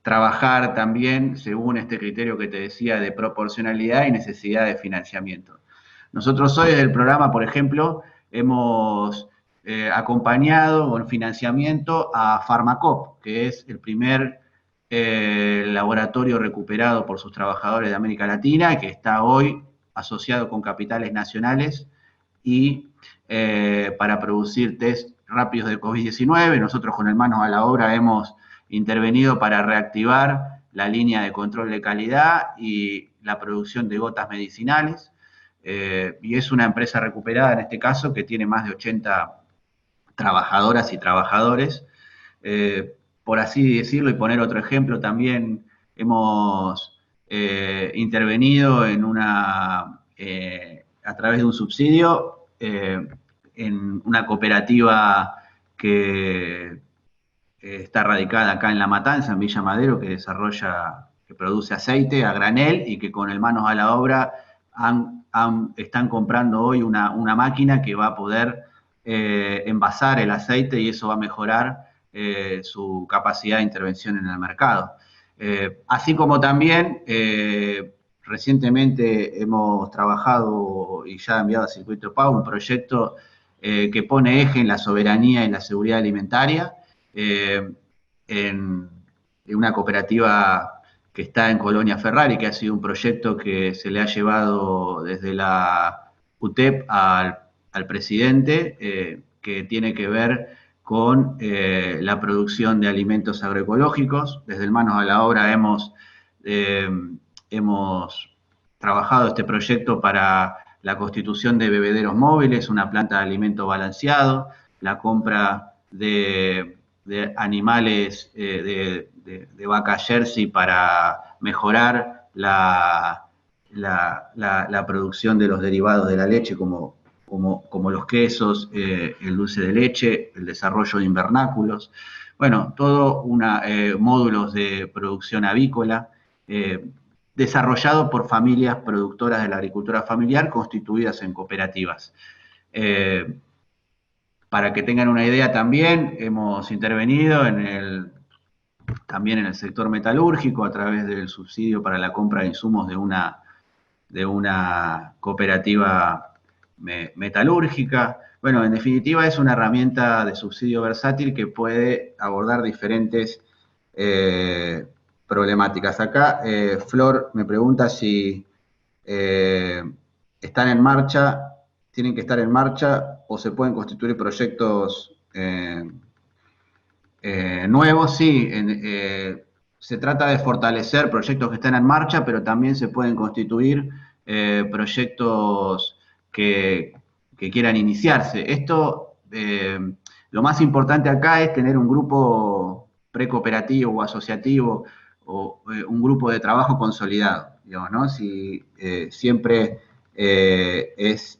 trabajar también según este criterio que te decía de proporcionalidad y necesidad de financiamiento. Nosotros hoy desde el programa, por ejemplo, hemos acompañado con financiamiento a Farmacop, que es el primer laboratorio recuperado por sus trabajadores de América Latina, que está hoy asociado con capitales nacionales y para producir test rápidos de COVID-19. Nosotros con Manos a la Obra hemos intervenido para reactivar la línea de control de calidad y la producción de gotas medicinales. Y es una empresa recuperada en este caso que tiene más de 80 trabajadoras y trabajadores. Por así decirlo, y poner otro ejemplo, también hemos intervenido en a través de un subsidio en una cooperativa que está radicada acá en La Matanza, en Villa Madero, que produce aceite a granel y que con el Manos a la Obra están comprando hoy una máquina que va a poder envasar el aceite, y eso va a mejorar su capacidad de intervención en el mercado. Así como también recientemente hemos trabajado y ya enviado a Circuito de Pago un proyecto que pone eje en la soberanía y la seguridad alimentaria en una cooperativa que está en Colonia Ferrari, que ha sido un proyecto que se le ha llevado desde la UTEP al presidente, que tiene que ver con la producción de alimentos agroecológicos. Desde el Manos a la Obra hemos trabajado este proyecto para la constitución de bebederos móviles, una planta de alimento balanceado, la compra de animales de vaca jersey para mejorar la la producción de los derivados de la leche, como los quesos, el dulce de leche, el desarrollo de invernáculos, bueno, todo módulos de producción avícola, desarrollado por familias productoras de la agricultura familiar constituidas en cooperativas. Para que tengan una idea también, hemos intervenido también en el sector metalúrgico a través del subsidio para la compra de insumos de una cooperativa metalúrgica. Bueno, en definitiva es una herramienta de subsidio versátil que puede abordar diferentes problemáticas. Acá Flor me pregunta si están en marcha, tienen que estar en marcha o se pueden constituir proyectos nuevos. Sí, se trata de fortalecer proyectos que están en marcha, pero también se pueden constituir proyectos que quieran iniciarse. Esto, lo más importante acá es tener un grupo precooperativo o asociativo o un grupo de trabajo consolidado, digamos, ¿no? Siempre es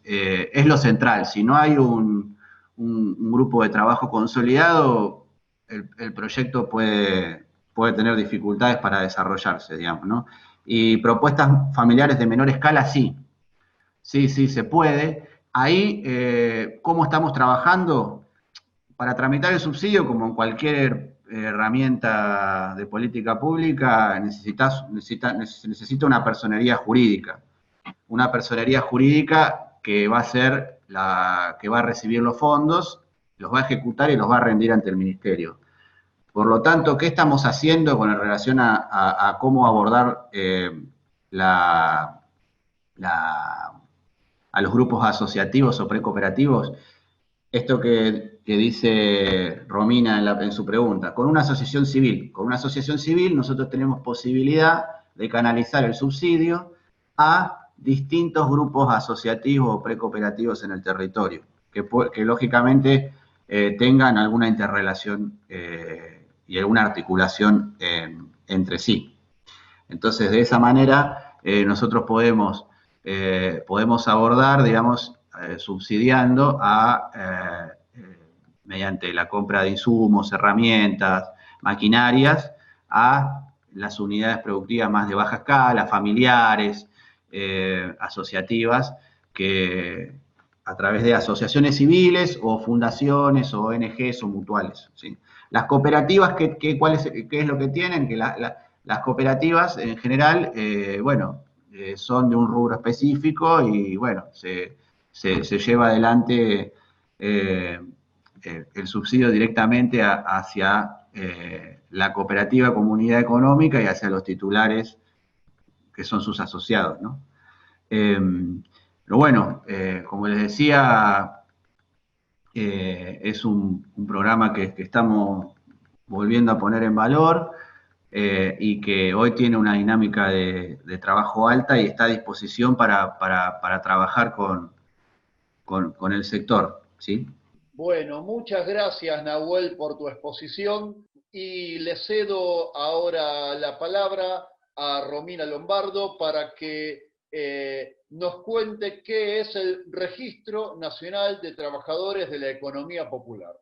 lo central. Si no hay un grupo de trabajo consolidado, el proyecto puede tener dificultades para desarrollarse, digamos, ¿no? Y propuestas familiares de menor escala, sí, se puede. Ahí, ¿cómo estamos trabajando? Para tramitar el subsidio, como en cualquier herramienta de política pública, necesita una personería jurídica. Una personería jurídica que va a ser que va a recibir los fondos, los va a ejecutar y los va a rendir ante el ministerio. Por lo tanto, ¿qué estamos haciendo con relación a cómo abordar a los grupos asociativos o precooperativos? Esto que dice Romina en su pregunta, con una asociación civil. Con una asociación civil nosotros tenemos posibilidad de canalizar el subsidio a distintos grupos asociativos o precooperativos en el territorio, que lógicamente tengan alguna interrelación y alguna articulación entre sí. Entonces, de esa manera, nosotros podemos abordar, digamos, subsidiando mediante la compra de insumos, herramientas, maquinarias, a las unidades productivas más de baja escala, familiares, asociativas, que a través de asociaciones civiles o fundaciones o ONGs o mutuales, ¿sí? Las cooperativas, ¿qué es lo que tienen? Que las cooperativas en general, son de un rubro específico y bueno, se lleva adelante el subsidio directamente hacia la cooperativa comunidad económica y hacia los titulares que son sus asociados, ¿no? Pero bueno, como les decía, es un programa que estamos volviendo a poner en valor y que hoy tiene una dinámica de trabajo alta y está a disposición para trabajar con el sector, ¿sí? Bueno, muchas gracias, Nahuel, por tu exposición y le cedo ahora la palabra a Romina Lombardo para que nos cuente qué es el Registro Nacional de Trabajadores de la Economía Popular.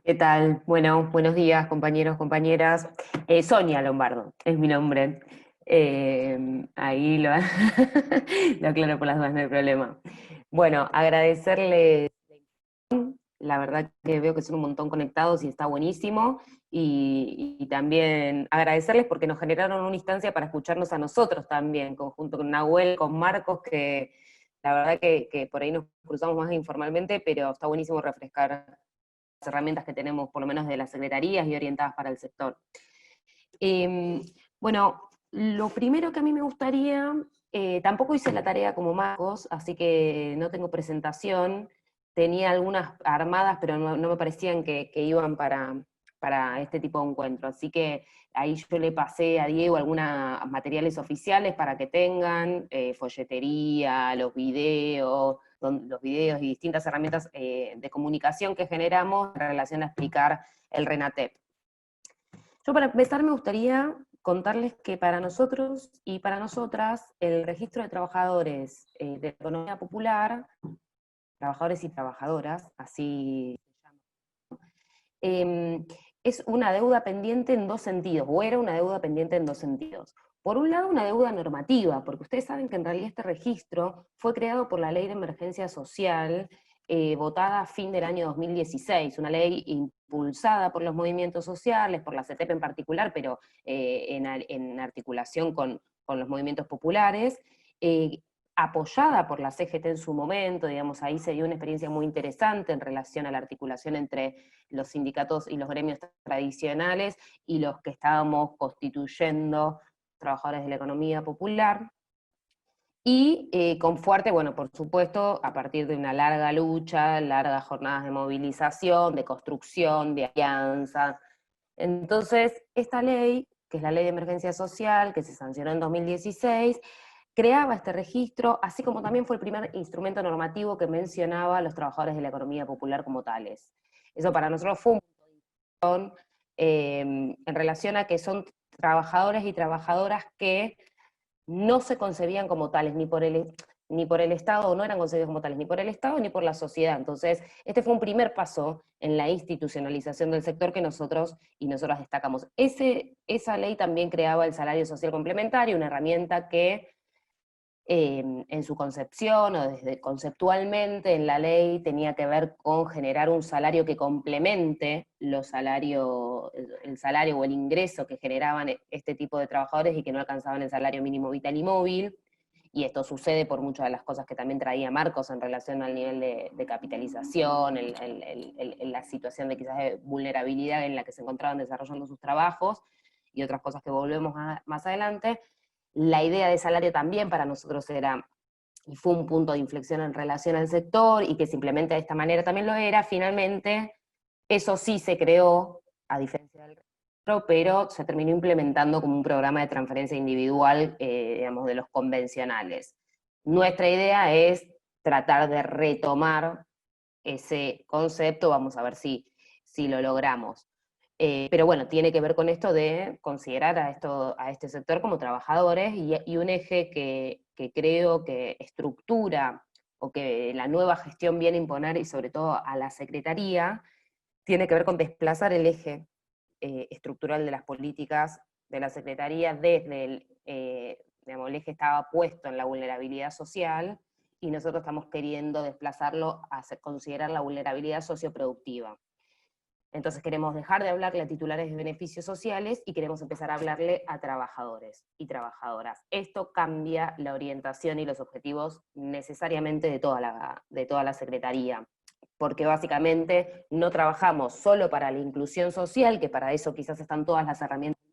¿Qué tal? Bueno, buenos días, compañeros, compañeras. Sonia Lombardo es mi nombre. Ahí lo, lo aclaro por las dudas, no hay problema. Bueno, agradecerles. La verdad que veo que son un montón conectados y está buenísimo. Y también agradecerles porque nos generaron una instancia para escucharnos a nosotros también, junto con Nahuel, con Marcos, que la verdad que por ahí nos cruzamos más informalmente, pero está buenísimo refrescar las herramientas que tenemos, por lo menos de las secretarías y orientadas para el sector. Bueno, lo primero que a mí me gustaría, tampoco hice la tarea como Marcos, así que no tengo presentación, tenía algunas armadas, pero no me parecían que iban para este tipo de encuentro, así que ahí yo le pasé a Diego algunos materiales oficiales para que tengan, folletería, los videos y distintas herramientas de comunicación que generamos en relación a explicar el RENATEP. Yo para empezar me gustaría contarles que para nosotros y para nosotras el registro de trabajadores de la economía popular, trabajadores y trabajadoras, así se llama, es una deuda pendiente en dos sentidos, o era una deuda pendiente en dos sentidos. Por un lado, una deuda normativa, porque ustedes saben que en realidad este registro fue creado por la Ley de Emergencia Social, votada a fin del año 2016, una ley impulsada por los movimientos sociales, por la CETEP en particular, pero en articulación con los movimientos populares, apoyada por la CGT en su momento, digamos, ahí se dio una experiencia muy interesante en relación a la articulación entre los sindicatos y los gremios tradicionales y los que estábamos constituyendo trabajadores de la economía popular, y con fuerte, bueno, por supuesto, a partir de una larga lucha, largas jornadas de movilización, de construcción, de alianzas. Entonces, esta ley, que es la Ley de Emergencia Social, que se sancionó en 2016, creaba este registro, así como también fue el primer instrumento normativo que mencionaba a los trabajadores de la economía popular como tales. Eso para nosotros fue un punto en relación a que son trabajadores y trabajadoras que no se concebían como tales ni por el Estado, o no eran concebidos como tales ni por el Estado ni por la sociedad. Entonces, este fue un primer paso en la institucionalización del sector que nosotros y nosotras destacamos. Esa ley también creaba el salario social complementario, una herramienta que en su concepción, o desde conceptualmente en la ley, tenía que ver con generar un salario que complemente el salario o el ingreso que generaban este tipo de trabajadores y que no alcanzaban el salario mínimo vital y móvil, y esto sucede por muchas de las cosas que también traía Marcos en relación al nivel de capitalización, la situación de quizás de vulnerabilidad en la que se encontraban desarrollando sus trabajos, y otras cosas que volvemos más adelante. La idea de salario también para nosotros era, y fue un punto de inflexión en relación al sector, y que simplemente de esta manera también lo era, finalmente, eso sí se creó, a diferencia del registro, pero se terminó implementando como un programa de transferencia individual, digamos, de los convencionales. Nuestra idea es tratar de retomar ese concepto, vamos a ver si lo logramos. Pero bueno, tiene que ver con esto de considerar a este sector como trabajadores, y un eje que creo que estructura, o que la nueva gestión viene a imponer, y sobre todo a la Secretaría, tiene que ver con desplazar el eje estructural de las políticas de la Secretaría desde digamos, el eje estaba puesto en la vulnerabilidad social, y nosotros estamos queriendo desplazarlo a considerar la vulnerabilidad socioproductiva. Entonces queremos dejar de hablarle a titulares de beneficios sociales y queremos empezar a hablarle a trabajadores y trabajadoras. Esto cambia la orientación y los objetivos necesariamente de toda la Secretaría, porque básicamente no trabajamos solo para la inclusión social, que para eso quizás están todas las herramientas,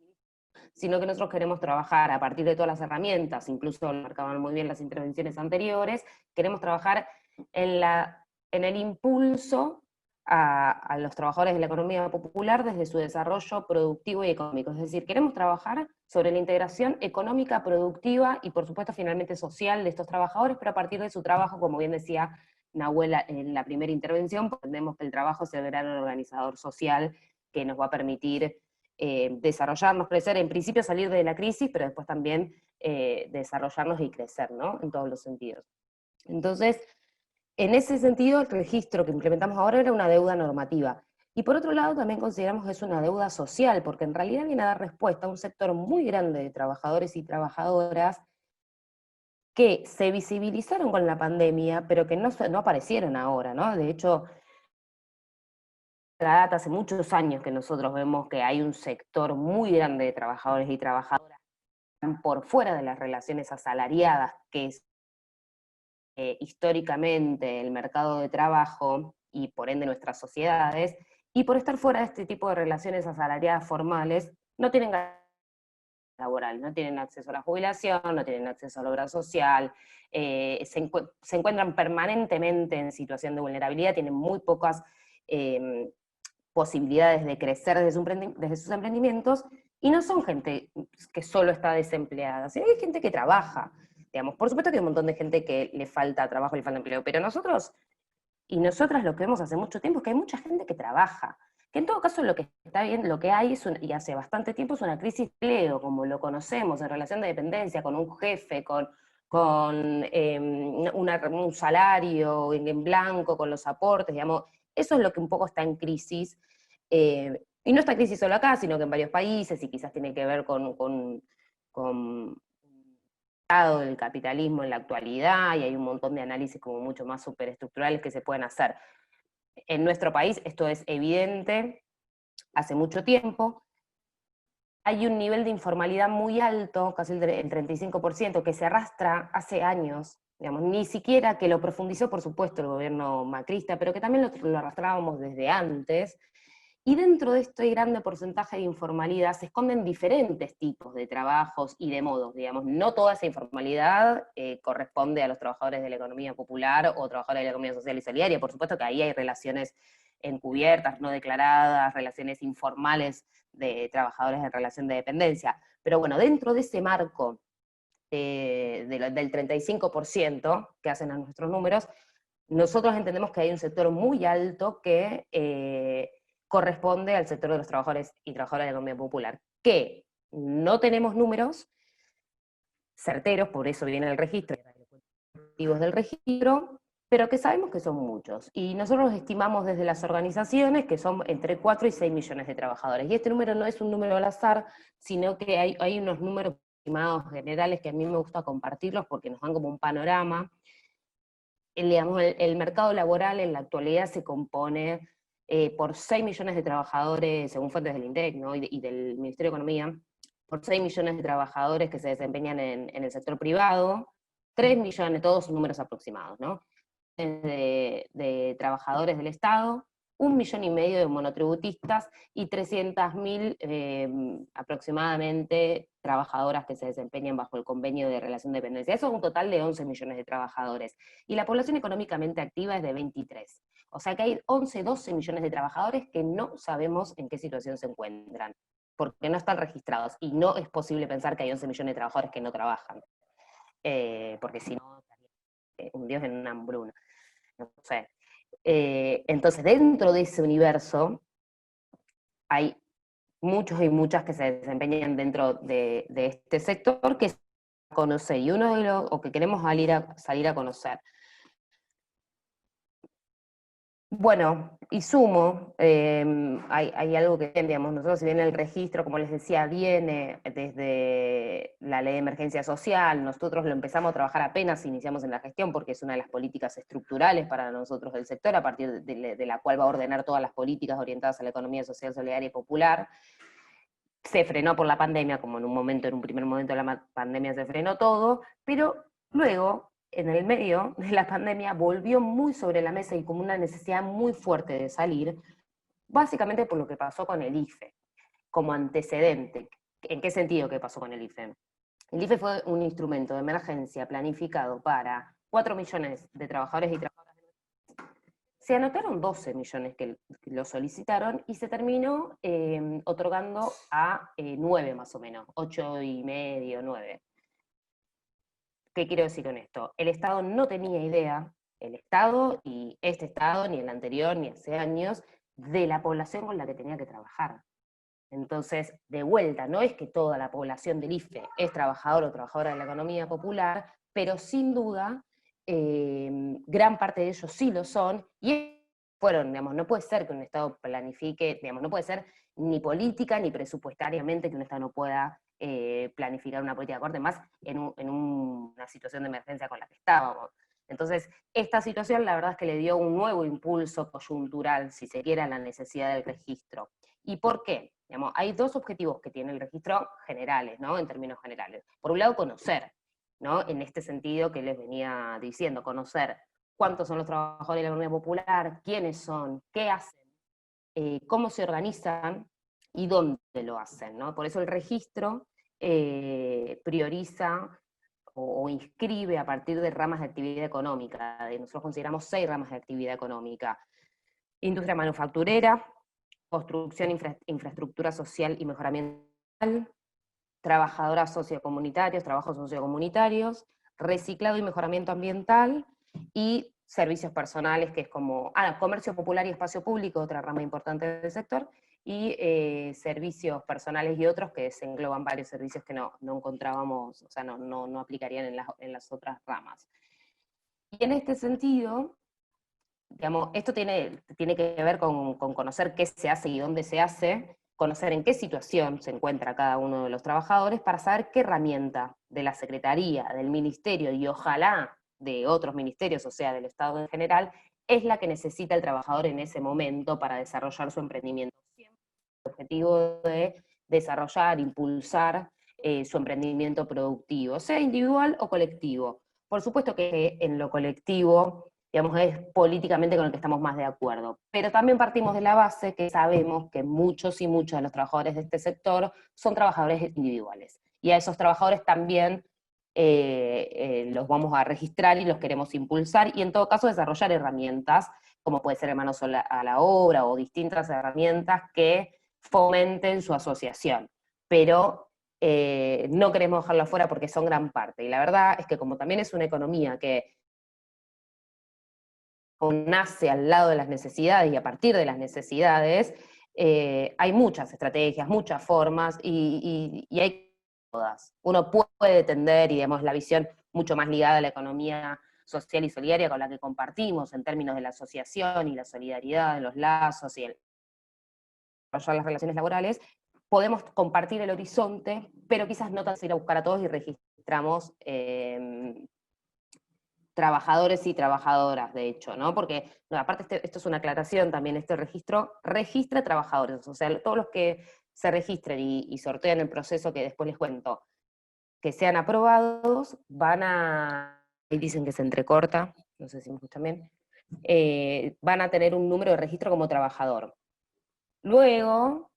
sino que nosotros queremos trabajar a partir de todas las herramientas, incluso lo marcaban muy bien las intervenciones anteriores, queremos trabajar en el impulso a los trabajadores de la economía popular desde su desarrollo productivo y económico. Es decir, queremos trabajar sobre la integración económica, productiva y por supuesto finalmente social de estos trabajadores, pero a partir de su trabajo, como bien decía Nahuel en la primera intervención, entendemos que el trabajo es el gran organizador social que nos va a permitir desarrollarnos, crecer, en principio salir de la crisis, pero después también desarrollarnos y crecer, ¿no? En todos los sentidos. Entonces, en ese sentido, el registro que implementamos ahora era una deuda normativa. Y por otro lado, también consideramos que es una deuda social, porque en realidad viene a dar respuesta a un sector muy grande de trabajadores y trabajadoras que se visibilizaron con la pandemia, pero que no aparecieron ahora, ¿no? De hecho, la data hace muchos años que nosotros vemos que hay un sector muy grande de trabajadores y trabajadoras que están por fuera de las relaciones asalariadas, que es históricamente el mercado de trabajo y por ende nuestras sociedades, y por estar fuera de este tipo de relaciones asalariadas formales, no tienen laboral, no tienen acceso a la jubilación, no tienen acceso a la obra social, se encuentran permanentemente en situación de vulnerabilidad, tienen muy pocas posibilidades de crecer desde sus emprendimientos, y no son gente que solo está desempleada, sino hay gente que trabaja. Digamos, por supuesto que hay un montón de gente que le falta trabajo, le falta empleo, pero nosotros y nosotras lo que vemos hace mucho tiempo es que hay mucha gente que trabaja que en todo caso lo que está bien, lo que hay, y hace bastante tiempo, es una crisis de empleo, como lo conocemos, en relación de dependencia, con un jefe, con un salario en blanco, con los aportes, digamos, eso es lo que un poco está en crisis, y no está en crisis solo acá, sino que en varios países, y quizás tiene que ver con del capitalismo en la actualidad, y hay un montón de análisis como mucho más superestructurales que se pueden hacer. En nuestro país esto es evidente hace mucho tiempo. Hay un nivel de informalidad muy alto, casi el 35%, que se arrastra hace años, digamos, ni siquiera que lo profundizó, por supuesto, el gobierno macrista, pero que también lo arrastrábamos desde antes. Y dentro de este grande porcentaje de informalidad se esconden diferentes tipos de trabajos y de modos, digamos. No toda esa informalidad corresponde a los trabajadores de la economía popular o trabajadores de la economía social y solidaria. Por supuesto que ahí hay relaciones encubiertas, no declaradas, relaciones informales de trabajadores en relación de dependencia. Pero bueno, dentro de ese marco del 35% que hacen a nuestros números, nosotros entendemos que hay un sector muy alto que corresponde al sector de los trabajadores y trabajadoras de la economía popular, que no tenemos números certeros, por eso viene el registro, del registro, pero que sabemos que son muchos. Y nosotros estimamos desde las organizaciones que son entre 4 y 6 millones de trabajadores. Y este número no es un número al azar, sino que hay unos números estimados generales que a mí me gusta compartirlos porque nos dan como un panorama. El mercado laboral en la actualidad se compone por 6 millones de trabajadores, según fuentes del INDEC, ¿no? y del Ministerio de Economía, por 6 millones de trabajadores que se desempeñan en el sector privado, 3 millones, todos números aproximados, ¿no? De trabajadores del Estado, 1,5 millones de monotributistas y 300.000 aproximadamente trabajadoras que se desempeñan bajo el convenio de relación de dependencia. Eso es un total de 11 millones de trabajadores. Y la población económicamente activa es de 23. O sea que hay 11, 12 millones de trabajadores que no sabemos en qué situación se encuentran, porque no están registrados. Y no es posible pensar que hay 11 millones de trabajadores que no trabajan. Porque si no, un dios en una hambruna. No sé. Entonces, dentro de ese universo, hay muchos y muchas que se desempeñan dentro de este sector que se conoce, y uno de los, o que queremos salir a conocer. Bueno, y sumo, hay algo que, digamos, nosotros si bien el registro, como les decía, viene desde la ley de emergencia social, nosotros lo empezamos a trabajar apenas iniciamos en la gestión, porque es una de las políticas estructurales para nosotros del sector, a partir de la cual va a ordenar todas las políticas orientadas a la economía social, solidaria y popular. Se frenó por la pandemia, como en un primer momento de la pandemia se frenó todo, pero luego, en el medio de la pandemia, volvió muy sobre la mesa y como una necesidad muy fuerte de salir, básicamente por lo que pasó con el IFE, como antecedente. ¿En qué sentido que pasó con el IFE? El IFE fue un instrumento de emergencia planificado para 4 millones de trabajadores y trabajadoras. Se anotaron 12 millones que lo solicitaron y se terminó otorgando a 9 más o menos, 8,5, 9. ¿Qué quiero decir con esto? El Estado no tenía idea, el Estado y este Estado, ni el anterior, ni hace años, de la población con la que tenía que trabajar. Entonces, de vuelta, no es que toda la población del IFE es trabajador o trabajadora de la economía popular, pero sin duda, gran parte de ellos sí lo son, y fueron, digamos, no puede ser que un Estado planifique, digamos, no puede ser ni política ni presupuestariamente que un Estado no pueda planificar una política de corte, más en una situación de emergencia con la que estábamos. Entonces, esta situación la verdad es que le dio un nuevo impulso coyuntural, si se quiere, a la necesidad del registro. ¿Y por qué? Digamos, hay dos objetivos que tiene el registro generales, ¿no? En términos generales. Por un lado, conocer, ¿no? En este sentido que les venía diciendo, conocer cuántos son los trabajadores de la economía popular, quiénes son, qué hacen, cómo se organizan y dónde lo hacen, ¿no? Por eso el registro prioriza o inscribe a partir de ramas de actividad económica. Nosotros consideramos 6 ramas de actividad económica: industria manufacturera, construcción, infraestructura social y mejoramiento, trabajadoras sociocomunitarios, trabajos sociocomunitarios, reciclado y mejoramiento ambiental, y servicios personales, que es como, comercio popular y espacio público, otra rama importante del sector, y servicios personales y otros que se engloban varios servicios que no encontrábamos, o sea, no aplicarían en las otras ramas. Y en este sentido, digamos, esto tiene que ver con conocer qué se hace y dónde se hace, conocer en qué situación se encuentra cada uno de los trabajadores para saber qué herramienta de la Secretaría, del Ministerio y ojalá de otros ministerios, o sea, del Estado en general, es la que necesita el trabajador en ese momento para desarrollar su emprendimiento. Siempre con el objetivo de desarrollar, impulsar su emprendimiento productivo, sea individual o colectivo. Por supuesto que en lo colectivo, digamos, es políticamente con el que estamos más de acuerdo. Pero también partimos de la base que sabemos que muchos y muchas de los trabajadores de este sector son trabajadores individuales. Y a esos trabajadores también los vamos a registrar y los queremos impulsar, y en todo caso desarrollar herramientas, como puede ser manos a la obra, o distintas herramientas que fomenten su asociación. Pero no queremos dejarlo afuera porque son gran parte. Y la verdad es que como también es una economía que nace al lado de las necesidades y a partir de las necesidades, hay muchas estrategias, muchas formas, y hay todas. Uno puede tender, y digamos, la visión mucho más ligada a la economía social y solidaria con la que compartimos en términos de la asociación y la solidaridad, de los lazos y el desarrollar las relaciones laborales, podemos compartir el horizonte, pero quizás no tanto ir a buscar a todos y registramos trabajadores y trabajadoras, de hecho, ¿no? Porque, no, aparte esto es una aclaración también, este registro registra trabajadores, o sea, todos los que se registren y sortean el proceso que después les cuento, que sean aprobados, van a, ahí dicen que se entrecorta, no sé si me escuchan bien, van a tener un número de registro como trabajador. Luego,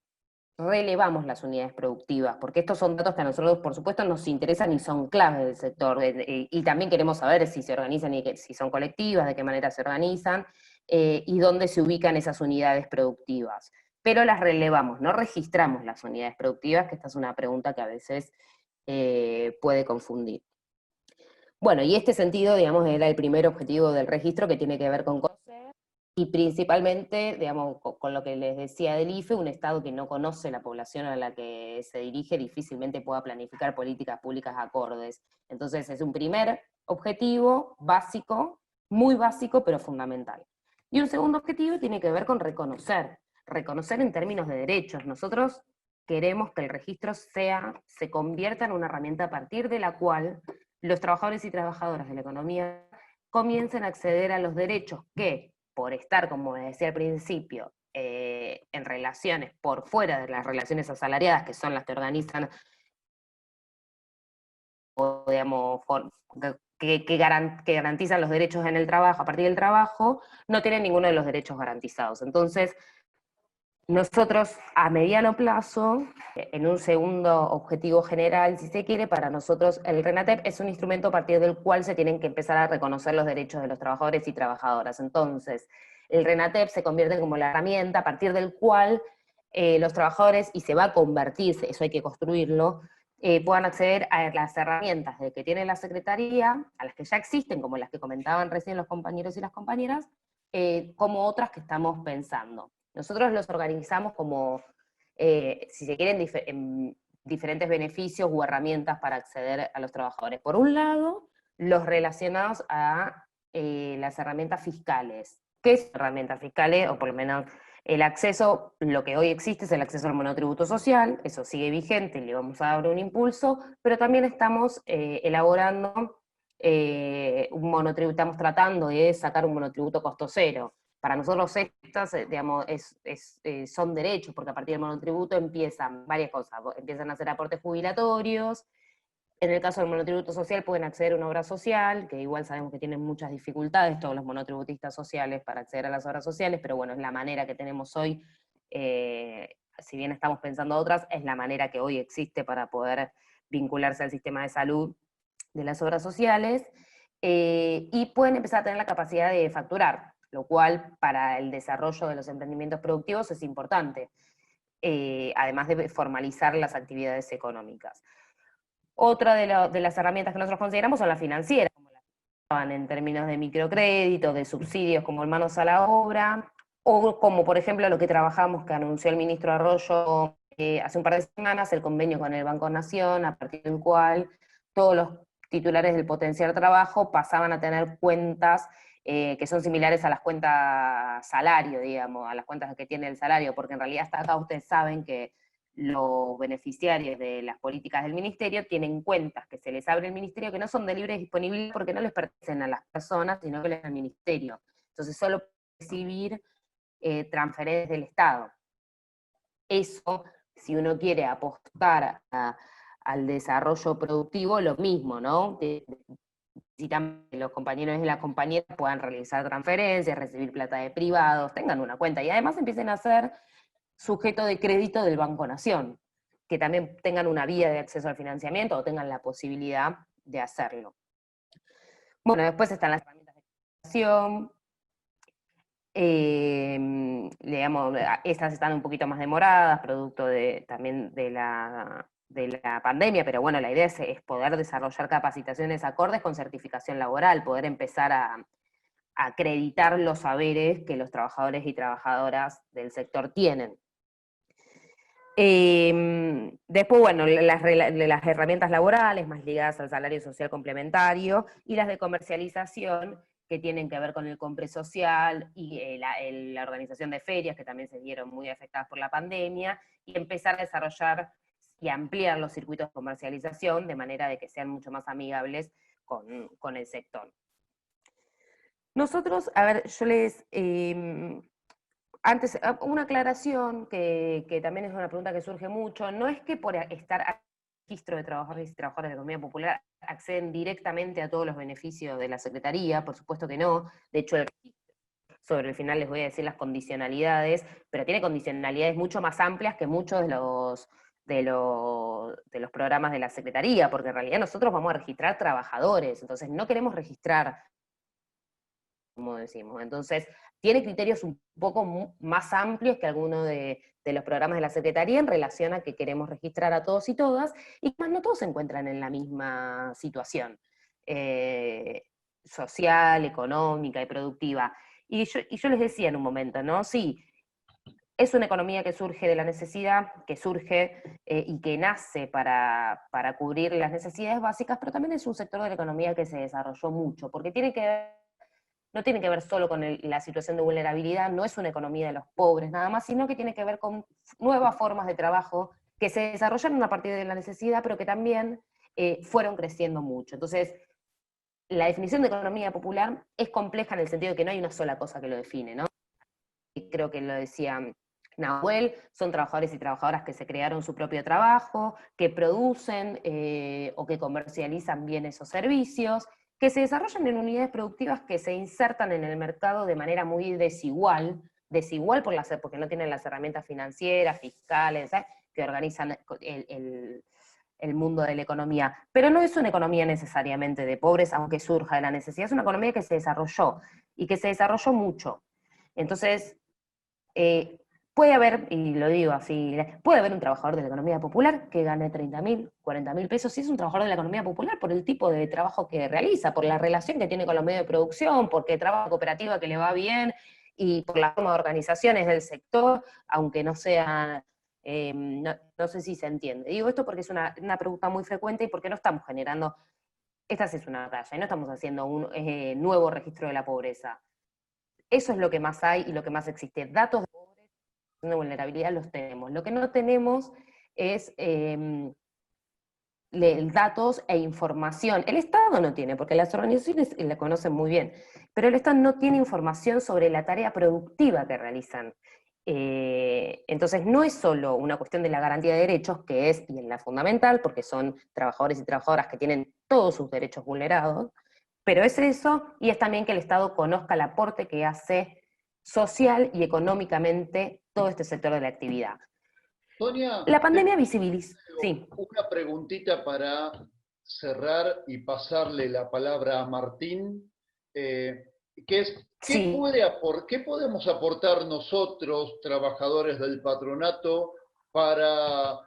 relevamos las unidades productivas, porque estos son datos que a nosotros, por supuesto, nos interesan y son claves del sector, y también queremos saber si se organizan y si son colectivas, de qué manera se organizan, y dónde se ubican esas unidades productivas. Pero las relevamos, no registramos las unidades productivas, que esta es una pregunta que a veces puede confundir. Bueno, y este sentido, digamos, era el primer objetivo del registro, que tiene que ver con conocer, y principalmente, digamos, con lo que les decía del IFE, un Estado que no conoce la población a la que se dirige difícilmente pueda planificar políticas públicas acordes. Entonces es un primer objetivo básico, muy básico, pero fundamental. Y un segundo objetivo tiene que ver con reconocer en términos de derechos. Nosotros queremos que el registro se convierta en una herramienta a partir de la cual los trabajadores y trabajadoras de la economía comiencen a acceder a los derechos que, por estar, como les decía al principio, en relaciones por fuera de las relaciones asalariadas, que son las que organizan, o digamos, que garantizan los derechos en el trabajo, a partir del trabajo, no tienen ninguno de los derechos garantizados. Entonces, nosotros, a mediano plazo, en un segundo objetivo general, si se quiere, para nosotros el RENATEP es un instrumento a partir del cual se tienen que empezar a reconocer los derechos de los trabajadores y trabajadoras. Entonces, el RENATEP se convierte como la herramienta a partir del cual los trabajadores, y se va a convertir, eso hay que construirlo, puedan acceder a las herramientas que tiene la Secretaría, a las que ya existen, como las que comentaban recién los compañeros y las compañeras, como otras que estamos pensando. Nosotros los organizamos como, si se quieren, diferentes beneficios u herramientas para acceder a los trabajadores. Por un lado, los relacionados a las herramientas fiscales. ¿Qué son herramientas fiscales? O por lo menos el acceso, lo que hoy existe es el acceso al monotributo social, eso sigue vigente, le vamos a dar un impulso, pero también estamos elaborando un monotributo, estamos tratando de sacar un monotributo costo cero. Para nosotros estas, digamos, son derechos, porque a partir del monotributo empiezan varias cosas, empiezan a hacer aportes jubilatorios, en el caso del monotributo social pueden acceder a una obra social, que igual sabemos que tienen muchas dificultades todos los monotributistas sociales para acceder a las obras sociales, pero bueno, es la manera que tenemos hoy, si bien estamos pensando otras, es la manera que hoy existe para poder vincularse al sistema de salud de las obras sociales, y pueden empezar a tener la capacidad de facturar, lo cual para el desarrollo de los emprendimientos productivos es importante, además de formalizar las actividades económicas. Otra de las herramientas que nosotros consideramos son las financieras, como la en términos de microcréditos, de subsidios como el manos a la obra, o como por ejemplo lo que trabajamos, que anunció el ministro Arroyo hace un par de semanas, el convenio con el Banco Nación, a partir del cual todos los titulares del potenciar trabajo pasaban a tener cuentas que son similares a las cuentas salario, digamos, a las cuentas que tiene el salario, porque en realidad hasta acá ustedes saben que los beneficiarios de las políticas del ministerio tienen cuentas que se les abre el ministerio que no son de libre disponibilidad porque no les pertenecen a las personas, sino que les da el ministerio. Entonces solo pueden recibir transferencias del Estado. Eso, si uno quiere apostar al desarrollo productivo, lo mismo, ¿no? Necesitan que los compañeros y las compañeras puedan realizar transferencias, recibir plata de privados, tengan una cuenta, y además empiecen a ser sujeto de crédito del Banco Nación, que también tengan una vía de acceso al financiamiento o tengan la posibilidad de hacerlo. Bueno, después están las herramientas de financiación, digamos, estas están un poquito más demoradas, producto también de la pandemia, pero bueno, la idea es poder desarrollar capacitaciones acordes con certificación laboral, poder empezar a acreditar los saberes que los trabajadores y trabajadoras del sector tienen. Después, bueno, las herramientas laborales más ligadas al salario social complementario y las de comercialización que tienen que ver con el compre social y la organización de ferias que también se vieron muy afectadas por la pandemia, y empezar a desarrollar y ampliar los circuitos de comercialización de manera de que sean mucho más amigables con el sector. Nosotros, a ver, yo les... antes, una aclaración que también es una pregunta que surge mucho, no es que por estar al registro de trabajadores y trabajadoras de la economía popular acceden directamente a todos los beneficios de la Secretaría, por supuesto que no. De hecho, el registro, sobre el final les voy a decir las condicionalidades, pero tiene condicionalidades mucho más amplias que muchos de los programas de la Secretaría, porque en realidad nosotros vamos a registrar trabajadores, entonces no queremos registrar, como decimos. Entonces, tiene criterios un poco más amplios que algunos de los programas de la Secretaría en relación a que queremos registrar a todos y todas, y más no todos se encuentran en la misma situación social, económica y productiva. Y yo les decía en un momento, ¿no? Sí, es una economía que surge de la necesidad, que surge y que nace para cubrir las necesidades básicas, pero también es un sector de la economía que se desarrolló mucho, porque no tiene que ver solo con la situación de vulnerabilidad, no es una economía de los pobres nada más, sino que tiene que ver con nuevas formas de trabajo que se desarrollaron a partir de la necesidad, pero que también fueron creciendo mucho. Entonces, la definición de economía popular es compleja en el sentido de que no hay una sola cosa que lo define, ¿no? Y creo que lo decía Nahuel, son trabajadores y trabajadoras que se crearon su propio trabajo, que producen o que comercializan bienes o servicios, que se desarrollan en unidades productivas que se insertan en el mercado de manera muy desigual porque no tienen las herramientas financieras, fiscales, que organizan el mundo de la economía. Pero no es una economía necesariamente de pobres, aunque surja de la necesidad, es una economía que se desarrolló, y que se desarrolló mucho. Entonces, puede haber, y lo digo así, puede haber un trabajador de la economía popular que gane 30.000, 40.000 pesos, si es un trabajador de la economía popular, por el tipo de trabajo que realiza, por la relación que tiene con los medios de producción, porque trabaja en cooperativa que le va bien, y por la forma de organizaciones del sector, aunque no sea, no sé si se entiende. Digo esto porque es una pregunta muy frecuente y porque no estamos generando, esta es una batalla, y no estamos haciendo un nuevo registro de la pobreza. Eso es lo que más hay y lo que más existe. Datos de vulnerabilidad los tenemos. Lo que no tenemos es datos e información. El Estado no tiene, porque las organizaciones la conocen muy bien, pero el Estado no tiene información sobre la tarea productiva que realizan. Entonces no es solo una cuestión de la garantía de derechos, que es, y es la fundamental, porque son trabajadores y trabajadoras que tienen todos sus derechos vulnerados, pero es eso, y es también que el Estado conozca el aporte que hace social y económicamente todo este sector de la actividad. Sonia, La pandemia visibiliza. Sí. Una preguntita para cerrar y pasarle la palabra a Martín, que es, Sí. ¿qué podemos aportar nosotros, trabajadores del patronato, para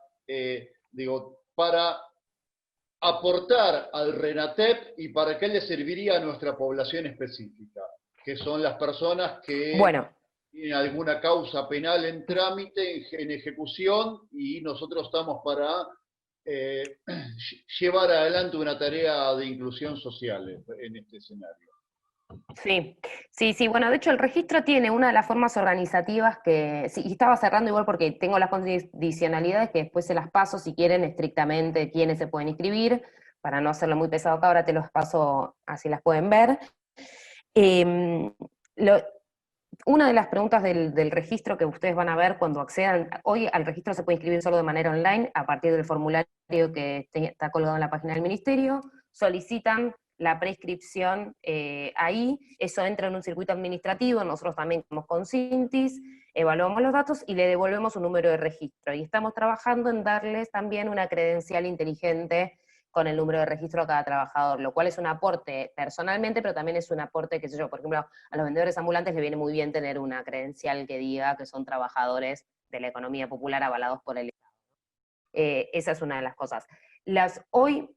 aportar al RENATEP y para qué le serviría a nuestra población específica, que son las personas que Bueno, tienen alguna causa penal en trámite, en ejecución, y nosotros estamos para llevar adelante una tarea de inclusión social en este escenario. sí, bueno, de hecho el registro tiene una de las formas organizativas que, sí, y estaba cerrando igual porque tengo las condicionalidades que después se las paso si quieren estrictamente quiénes se pueden inscribir, para no hacerlo muy pesado acá, ahora te los paso así las pueden ver. Lo, Una de las preguntas del registro que ustedes van a ver cuando accedan, hoy al registro se puede inscribir solo de manera online, a partir del formulario que está colgado en la página del Ministerio, solicitan la prescripción ahí, eso entra en un circuito administrativo, nosotros también estamos con Cintis, evaluamos los datos y le devolvemos un número de registro, y estamos trabajando en darles también una credencial inteligente con el número de registro a cada trabajador, lo cual es un aporte personalmente, pero también es un aporte, qué sé yo, por ejemplo, a los vendedores ambulantes les viene muy bien tener una credencial que diga que son trabajadores de la economía popular avalados por el Estado. Esa es una de las cosas. Hoy,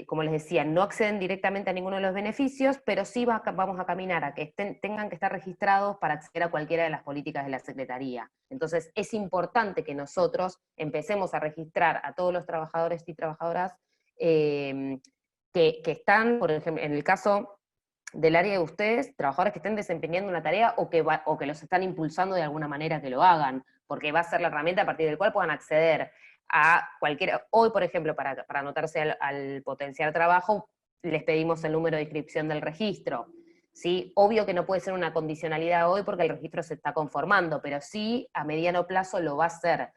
como les decía, no acceden directamente a ninguno de los beneficios, pero sí vamos a caminar a que tengan que estar registrados para acceder a cualquiera de las políticas de la Secretaría. Entonces, es importante que nosotros empecemos a registrar a todos los trabajadores y trabajadoras que están, por ejemplo, en el caso del área de ustedes, trabajadores que estén desempeñando una tarea o que los están impulsando de alguna manera que lo hagan, porque va a ser la herramienta a partir del cual puedan acceder a cualquier... Hoy, por ejemplo, para anotarse al potenciar trabajo, les pedimos el número de inscripción del registro. ¿Sí? Obvio que no puede ser una condicionalidad hoy porque el registro se está conformando, pero sí a mediano plazo lo va a ser.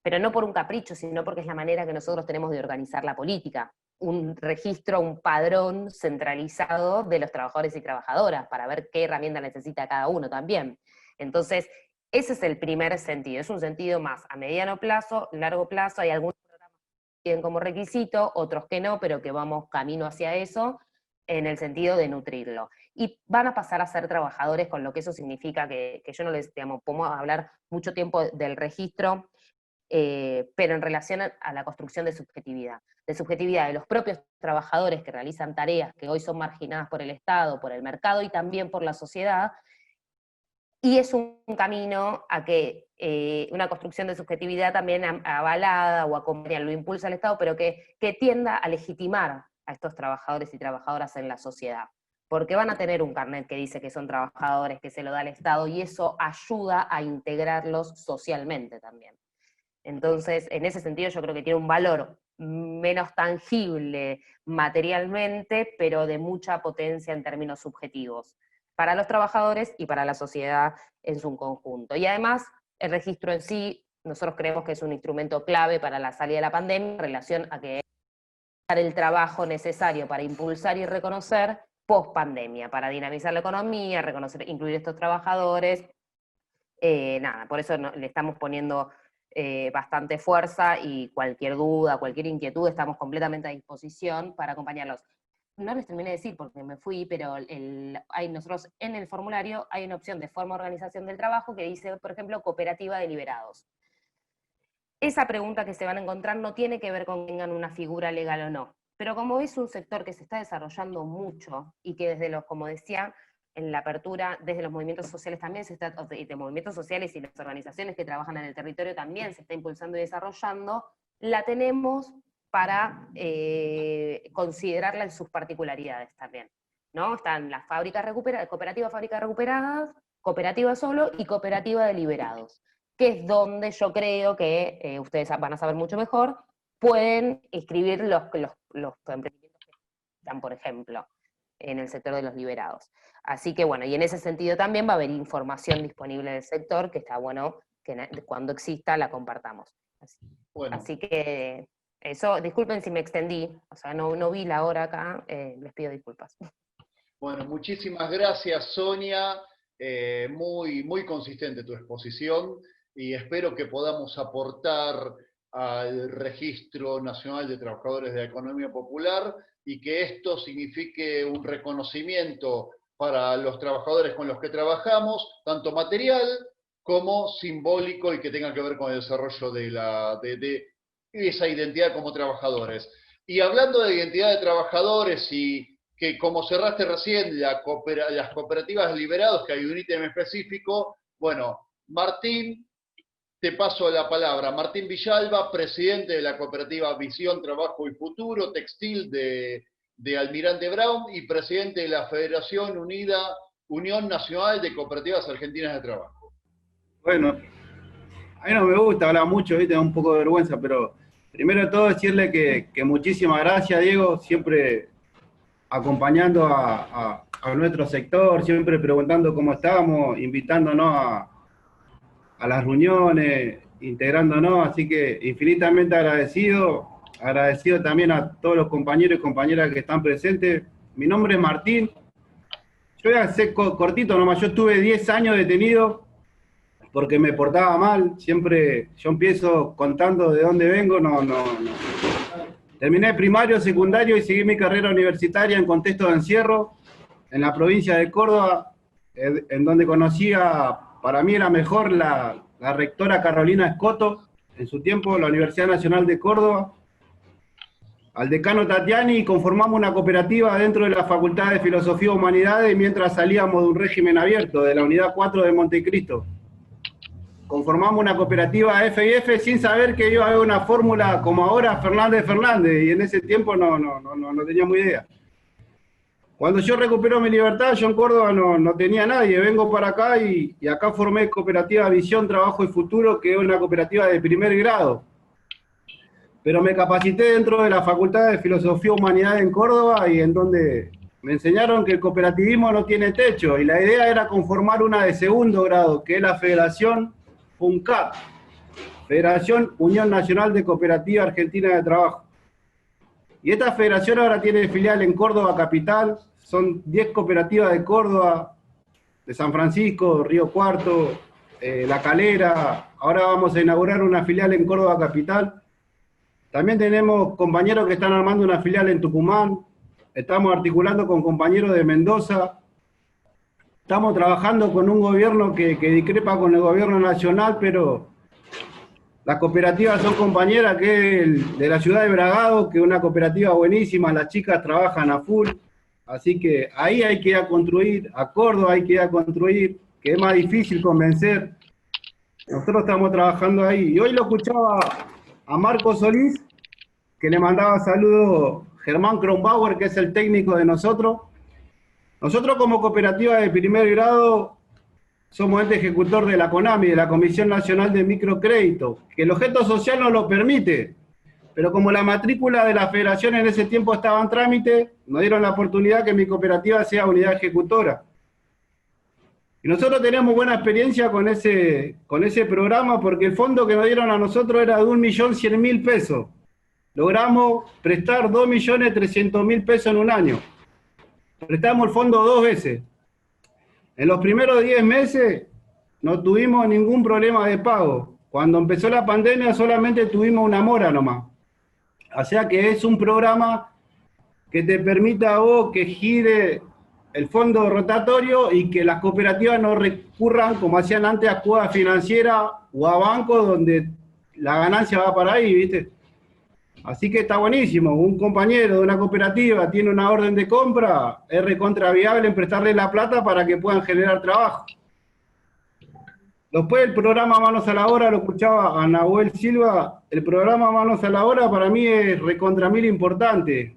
Pero no por un capricho, sino porque es la manera que nosotros tenemos de organizar la política. Un registro, un padrón centralizado de los trabajadores y trabajadoras, para ver qué herramienta necesita cada uno también. Entonces, ese es el primer sentido, es un sentido más a mediano plazo, largo plazo, hay algunos programas que tienen como requisito, otros que no, pero que vamos camino hacia eso, en el sentido de nutrirlo. Y van a pasar a ser trabajadores, con lo que eso significa que yo no les, digamos, podemos hablar mucho tiempo del registro, pero en relación a la construcción de subjetividad de los propios trabajadores que realizan tareas que hoy son marginadas por el Estado, por el mercado y también por la sociedad, y es un camino a que una construcción de subjetividad también avalada o acompañada, lo impulsa el Estado, pero que tienda a legitimar a estos trabajadores y trabajadoras en la sociedad, porque van a tener un carnet que dice que son trabajadores, que se lo da el Estado, y eso ayuda a integrarlos socialmente también. Entonces, en ese sentido yo creo que tiene un valor menos tangible materialmente, pero de mucha potencia en términos subjetivos, para los trabajadores y para la sociedad en su conjunto. Y además, el registro en sí, nosotros creemos que es un instrumento clave para la salida de la pandemia en relación a que el trabajo necesario para impulsar y reconocer post pandemia, para dinamizar la economía, reconocer, incluir estos trabajadores. Nada, por eso le estamos poniendo bastante fuerza, y cualquier duda, cualquier inquietud, estamos completamente a disposición para acompañarlos. No les terminé de decir porque me fui, pero nosotros en el formulario hay una opción de forma de organización del trabajo que dice, por ejemplo, cooperativa de liberados. Esa pregunta que se van a encontrar no tiene que ver con que tengan una figura legal o no, pero como es un sector que se está desarrollando mucho y que desde los, como decía, en la apertura, desde los movimientos sociales también se está, de movimientos sociales y las organizaciones que trabajan en el territorio también se está impulsando y desarrollando, la tenemos para considerarla en sus particularidades también, ¿no? Están las fábricas recuperadas, cooperativa fábricas recuperadas, cooperativa solo y cooperativa de liberados, que es donde yo creo que ustedes van a saber mucho mejor, pueden inscribir los emprendimientos que están, por ejemplo, en el sector de los liberados. Así que bueno, y en ese sentido también va a haber información disponible del sector, que está bueno que cuando exista la compartamos. Así que eso, disculpen si me extendí, o sea, no vi la hora acá, les pido disculpas. Bueno, muchísimas gracias, Sonia. Muy, muy consistente tu exposición, y espero que podamos aportar al Registro Nacional de Trabajadores de la Economía Popular, y que esto signifique un reconocimiento para los trabajadores con los que trabajamos, tanto material como simbólico, y que tenga que ver con el desarrollo de esa identidad como trabajadores. Y hablando de identidad de trabajadores y que como cerraste recién, las cooperativas liberados, que hay un ítem específico, bueno, Martín, te paso la palabra. Martín Villalba, presidente de la cooperativa Visión, Trabajo y Futuro, textil de Almirante Brown y presidente de la Federación Unión Nacional de Cooperativas Argentinas de Trabajo. Bueno, a mí no me gusta hablar mucho, ¿viste? Da un poco de vergüenza, pero primero de todo decirle que muchísimas gracias, Diego, siempre acompañando a nuestro sector, siempre preguntando cómo estamos, invitándonos a las reuniones, integrándonos, así que infinitamente agradecido también a todos los compañeros y compañeras que están presentes. Mi nombre es Martín, yo voy a hacer cortito nomás, yo estuve 10 años detenido porque me portaba mal, siempre yo empiezo contando de dónde vengo, no. Terminé primario, secundario y seguí mi carrera universitaria en contexto de encierro, en la provincia de Córdoba, en donde conocí para mí era mejor la rectora Carolina Escoto, en su tiempo, la Universidad Nacional de Córdoba, al decano Tatiani, y conformamos una cooperativa dentro de la Facultad de Filosofía y Humanidades mientras salíamos de un régimen abierto, de la Unidad 4 de Montecristo. Conformamos una cooperativa F&F sin saber que iba a haber una fórmula como ahora Fernández, y en ese tiempo no teníamos idea. Cuando yo recupero mi libertad, yo en Córdoba no tenía nadie, vengo para acá y acá formé cooperativa Visión, Trabajo y Futuro, que es una cooperativa de primer grado. Pero me capacité dentro de la Facultad de Filosofía y Humanidades en Córdoba y en donde me enseñaron que el cooperativismo no tiene techo y la idea era conformar una de segundo grado, que es la Federación FUNCAT, Federación Unión Nacional de Cooperativas Argentinas de Trabajo. Y esta federación ahora tiene filial en Córdoba capital, son 10 cooperativas de Córdoba, de San Francisco, Río Cuarto, La Calera, ahora vamos a inaugurar una filial en Córdoba capital. También tenemos compañeros que están armando una filial en Tucumán, estamos articulando con compañeros de Mendoza, estamos trabajando con un gobierno que discrepa con el gobierno nacional, pero las cooperativas son compañeras, que es de la ciudad de Bragado, que es una cooperativa buenísima, las chicas trabajan a full, así que ahí hay que ir a construir, a Córdoba hay que ir a construir, que es más difícil convencer. Nosotros estamos trabajando ahí. Y hoy lo escuchaba a Marco Solís, que le mandaba saludos Germán Kronbauer, que es el técnico de nosotros. Nosotros como cooperativa de primer grado somos ente ejecutor de la CONAMI, de la Comisión Nacional de Microcrédito, que el objeto social no lo permite, pero como la matrícula de la federación en ese tiempo estaba en trámite, nos dieron la oportunidad que mi cooperativa sea unidad ejecutora. Y nosotros teníamos buena experiencia con ese programa, porque el fondo que nos dieron a nosotros era de 1.100.000 pesos. Logramos prestar 2.300.000 pesos en un año. Prestamos el fondo 2 veces. En los primeros 10 meses no tuvimos ningún problema de pago. Cuando empezó la pandemia solamente tuvimos una mora nomás. O sea que es un programa que te permita a vos que gire el fondo rotatorio y que las cooperativas no recurran, como hacían antes, a cuotas financieras o a bancos donde la ganancia va para ahí, ¿viste? Así que está buenísimo. Un compañero de una cooperativa tiene una orden de compra, es recontra viable en prestarle la plata para que puedan generar trabajo. Después el programa Manos a la Obra, lo escuchaba a Nahuel Silva, el programa Manos a la Obra para mí es recontra mil importante.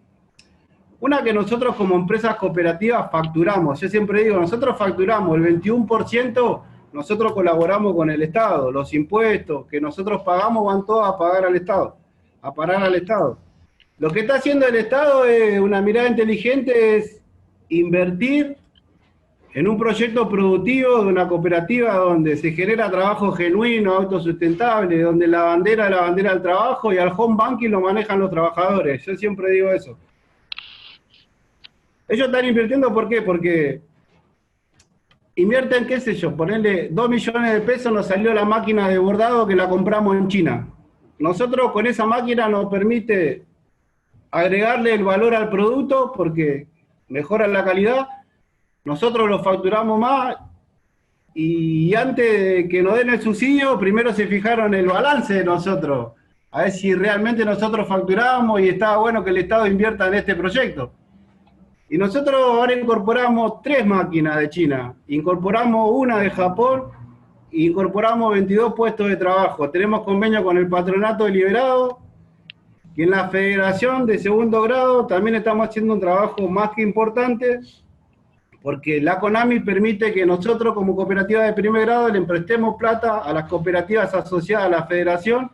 Una que nosotros como empresas cooperativas facturamos, yo siempre digo, nosotros facturamos el 21%, nosotros colaboramos con el Estado, los impuestos que nosotros pagamos van todos a pagar al Estado. A parar al Estado. Lo que está haciendo el Estado es una mirada inteligente, es invertir en un proyecto productivo de una cooperativa donde se genera trabajo genuino, autosustentable, donde la bandera es la bandera del trabajo y al home banking lo manejan los trabajadores. Yo siempre digo eso. Ellos están invirtiendo, ¿por qué? Porque invierten, qué sé yo, ponerle 2 millones de pesos, nos salió la máquina de bordado que la compramos en China. Nosotros con esa máquina nos permite agregarle el valor al producto porque mejora la calidad, nosotros lo facturamos más y antes de que nos den el subsidio, primero se fijaron el balance de nosotros. a ver si realmente nosotros facturábamos y estaba bueno que el Estado invierta en este proyecto. Y nosotros ahora incorporamos 3 máquinas de China, incorporamos una de Japón e incorporamos 22 puestos de trabajo. Tenemos convenio con el Patronato Deliberado y en la Federación de Segundo Grado también estamos haciendo un trabajo más que importante, porque la CONAMI permite que nosotros como cooperativa de primer grado le prestemos plata a las cooperativas asociadas a la Federación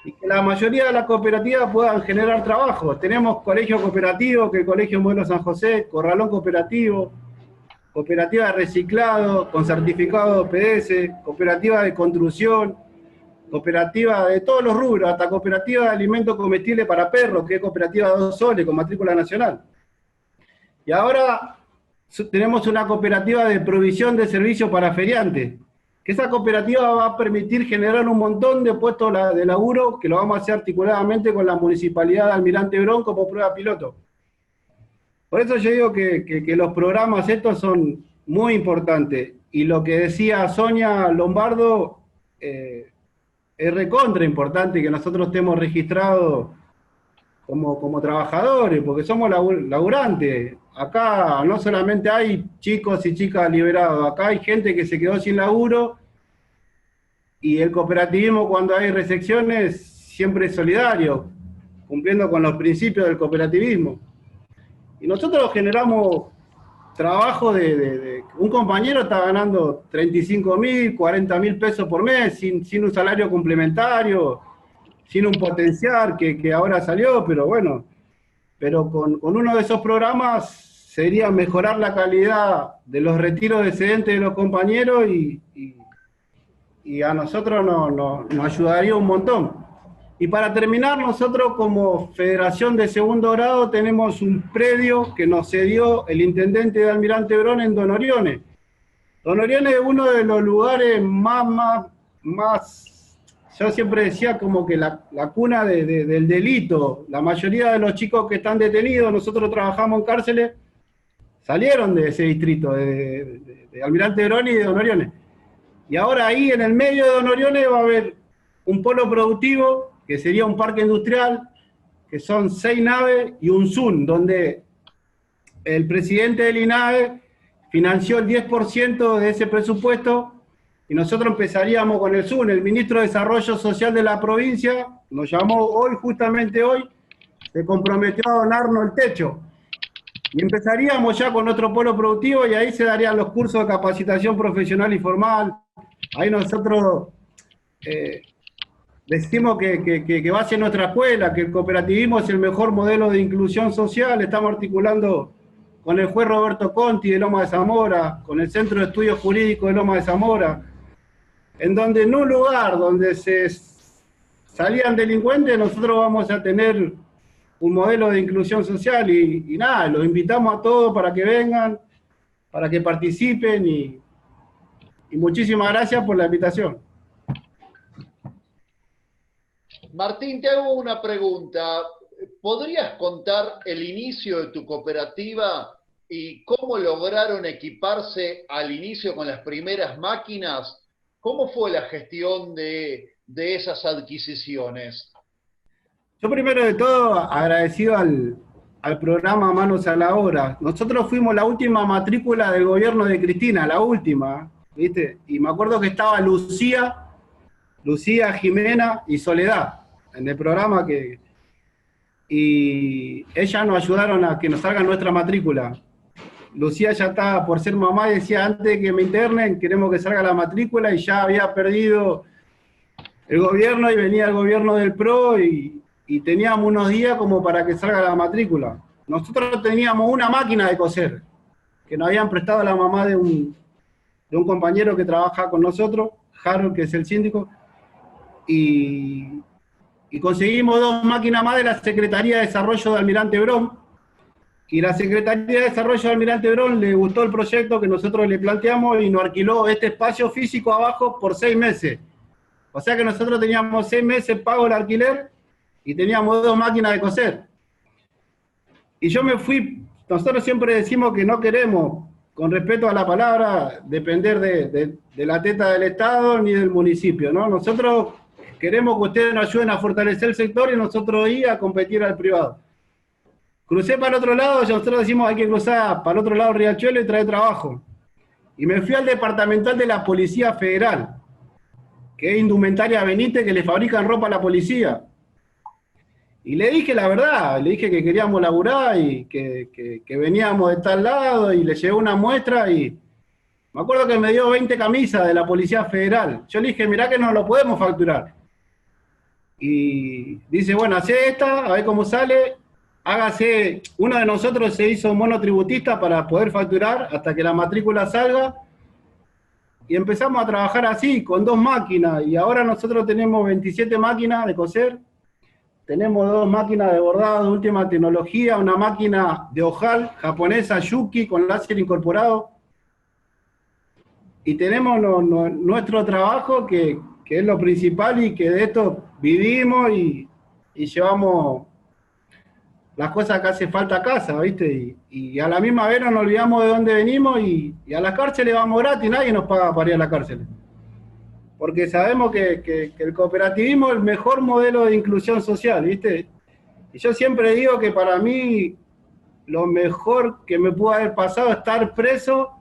y que la mayoría de las cooperativas puedan generar trabajo. Tenemos colegio cooperativo, que el Colegio Modelo San José, Corralón Cooperativo, cooperativa de reciclado con certificado de OPS, cooperativa de construcción, cooperativa de todos los rubros, hasta cooperativa de alimentos comestibles para perros, que es cooperativa de 2 soles con matrícula nacional. Y ahora tenemos una cooperativa de provisión de servicios para feriantes, que esa cooperativa va a permitir generar un montón de puestos de laburo, que lo vamos a hacer articuladamente con la Municipalidad de Almirante Brown como prueba piloto. Por eso yo digo que los programas estos son muy importantes, y lo que decía Sonia Lombardo, es recontra importante que nosotros estemos registrados como trabajadores, porque somos laburantes. Acá no solamente hay chicos y chicas liberados, acá hay gente que se quedó sin laburo, y el cooperativismo, cuando hay recepciones, siempre es solidario, cumpliendo con los principios del cooperativismo. Y nosotros generamos trabajo un compañero está ganando 35.000, 40.000 pesos por mes, sin un salario complementario, sin un potencial que ahora salió, pero bueno, pero con uno de esos programas sería mejorar la calidad de los retiros de excedentes de los compañeros y a nosotros nos ayudaría un montón. Y para terminar, nosotros como Federación de Segundo Grado tenemos un predio que nos cedió el intendente de Almirante Brown en Don Orione. Don Orione es uno de los lugares más, yo siempre decía como que la cuna del delito. La mayoría de los chicos que están detenidos, nosotros trabajamos en cárceles, salieron de ese distrito, de Almirante Brown y de Don Orione. Y ahora ahí en el medio de Don Orione va a haber un polo productivo, que sería un parque industrial, que son 6 naves y un ZUN, donde el presidente del INAE financió el 10% de ese presupuesto, y nosotros empezaríamos con el ZUN. El ministro de Desarrollo Social de la provincia nos llamó hoy, justamente hoy, se comprometió a donarnos el techo. Y empezaríamos ya con otro polo productivo, y ahí se darían los cursos de capacitación profesional y formal. Ahí nosotros decimos que va a ser nuestra escuela, que el cooperativismo es el mejor modelo de inclusión social. Estamos articulando con el juez Roberto Conti de Loma de Zamora, con el Centro de Estudios Jurídicos de Loma de Zamora, en donde en un lugar donde se salían delincuentes, nosotros vamos a tener un modelo de inclusión social, y nada, los invitamos a todos para que vengan, para que participen, y muchísimas gracias por la invitación. Martín, te hago una pregunta. ¿Podrías contar el inicio de tu cooperativa y cómo lograron equiparse al inicio con las primeras máquinas? ¿Cómo fue la gestión de esas adquisiciones? Yo primero de todo agradecido al programa Manos a la Obra. Nosotros fuimos la última matrícula del gobierno de Cristina, la última, ¿viste? Y me acuerdo que estaba Lucía, Jimena y Soledad en el programa, y ellas nos ayudaron a que nos salga nuestra matrícula. Lucía ya estaba por ser mamá y decía, antes de que me internen, queremos que salga la matrícula, y ya había perdido el gobierno y venía el gobierno del PRO, y teníamos unos días como para que salga la matrícula. Nosotros teníamos una máquina de coser, que nos habían prestado a la mamá de un compañero que trabaja con nosotros, Harold, que es el síndico, y conseguimos 2 máquinas más de la Secretaría de Desarrollo de Almirante Brown, y la Secretaría de Desarrollo de Almirante Brown le gustó el proyecto que nosotros le planteamos y nos alquiló este espacio físico abajo por 6 meses. O sea que nosotros teníamos 6 meses pago el alquiler y teníamos 2 máquinas de coser. Y yo me fui, nosotros siempre decimos que no queremos, con respeto a la palabra, depender de la teta del Estado ni del municipio, ¿no? Nosotros queremos que ustedes nos ayuden a fortalecer el sector y nosotros ir a competir al privado. Crucé para el otro lado, y nosotros decimos hay que cruzar para el otro lado Riachuelo y traer trabajo. Y me fui al departamental de la Policía Federal, que es Indumentaria Benítez, que le fabrican ropa a la policía. Y le dije la verdad, le dije que queríamos laburar y que veníamos de tal lado, y le llevé una muestra y me acuerdo que me dio 20 camisas de la Policía Federal. Yo le dije, mirá que no lo podemos facturar. Y dice, bueno, hace esta, a ver cómo sale, hágase, uno de nosotros se hizo monotributista para poder facturar hasta que la matrícula salga, y empezamos a trabajar así, con 2 máquinas, y ahora nosotros tenemos 27 máquinas de coser, tenemos 2 máquinas de bordado de última tecnología, una máquina de ojal japonesa Yuki con láser incorporado, y tenemos nuestro trabajo que es lo principal y que de esto vivimos y llevamos las cosas que hace falta a casa, ¿viste? Y a la misma vez no nos olvidamos de dónde venimos y a la cárcel vamos gratis, nadie nos paga para ir a la cárcel. Porque sabemos que el cooperativismo es el mejor modelo de inclusión social, ¿viste? Y yo siempre digo que para mí lo mejor que me pudo haber pasado es estar preso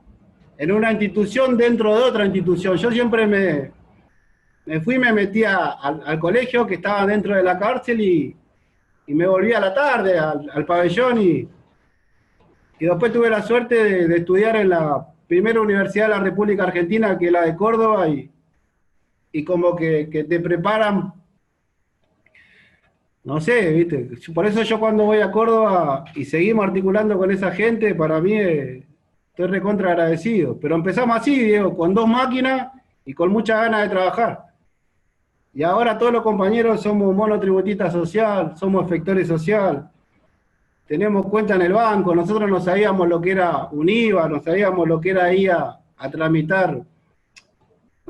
en una institución dentro de otra institución. Yo siempre me fui y me metí al colegio que estaba dentro de la cárcel y me volví a la tarde al pabellón y después tuve la suerte de estudiar en la primera universidad de la República Argentina, que es la de Córdoba, y como que te preparan, no sé, ¿viste? Por eso yo cuando voy a Córdoba y seguimos articulando con esa gente, para mí estoy recontra agradecido. Pero empezamos así, Diego, con 2 máquinas y con muchas ganas de trabajar. Y ahora todos los compañeros somos monotributistas social, somos efectores social, tenemos cuenta en el banco, nosotros no sabíamos lo que era un IVA, no sabíamos lo que era ir a tramitar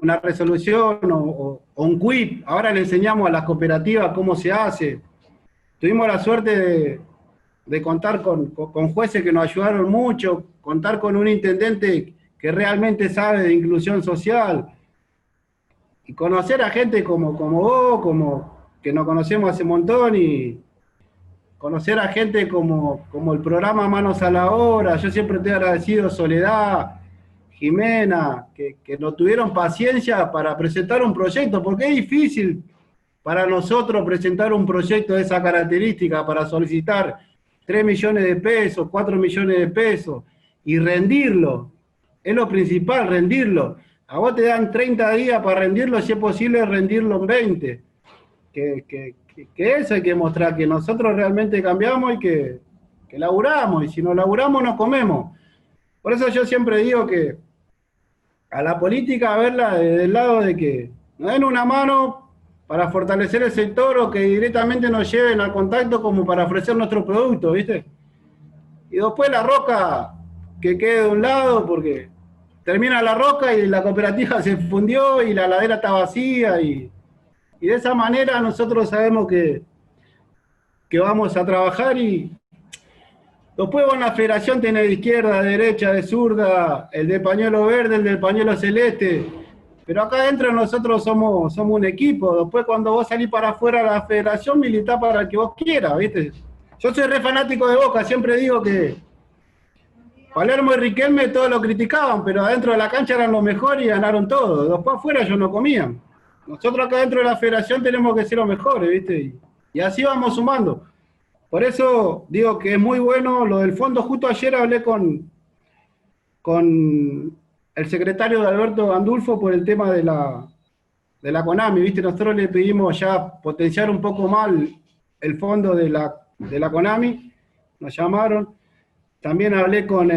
una resolución o un quit. Ahora le enseñamos a las cooperativas cómo se hace. Tuvimos la suerte de contar con jueces que nos ayudaron mucho, contar con un intendente que realmente sabe de inclusión social, y conocer a gente como vos, como que nos conocemos hace un montón, y conocer a gente como el programa Manos a la Obra. Yo siempre te he agradecido, Soledad, Jimena, que nos tuvieron paciencia para presentar un proyecto, porque es difícil para nosotros presentar un proyecto de esa característica, para solicitar 3 millones de pesos, 4 millones de pesos, y rendirlo. Es lo principal, rendirlo. A vos te dan 30 días para rendirlo, si es posible rendirlo en 20. Que eso hay que mostrar, que nosotros realmente cambiamos y que laburamos, y si no laburamos nos comemos. Por eso yo siempre digo que a la política verla desde el lado de que nos den una mano para fortalecer el sector, o que directamente nos lleven al contacto como para ofrecer nuestros productos, ¿viste? Y después la roca que quede de un lado, porque termina la roca y la cooperativa se fundió y la ladera está vacía, y de esa manera nosotros sabemos que vamos a trabajar. Y después vos en la federación tenés de izquierda, de derecha, de zurda, el de pañuelo verde, el del pañuelo celeste, pero acá adentro nosotros somos un equipo. Después cuando vos salís para afuera de la federación, militás para el que vos quieras, ¿viste? Yo soy re fanático de Boca, siempre digo que Palermo y Riquelme todos lo criticaban, pero adentro de la cancha eran los mejores y ganaron todo. Después afuera ellos no comían. Nosotros acá dentro de la federación tenemos que ser los mejores, ¿viste? Y así vamos sumando. Por eso digo que es muy bueno lo del fondo. Justo ayer hablé con el secretario de Alberto Gandulfo por el tema de la CONAMI, ¿viste? Nosotros le pedimos ya potenciar un poco más el fondo de la CONAMI, nos llamaron. También hablé con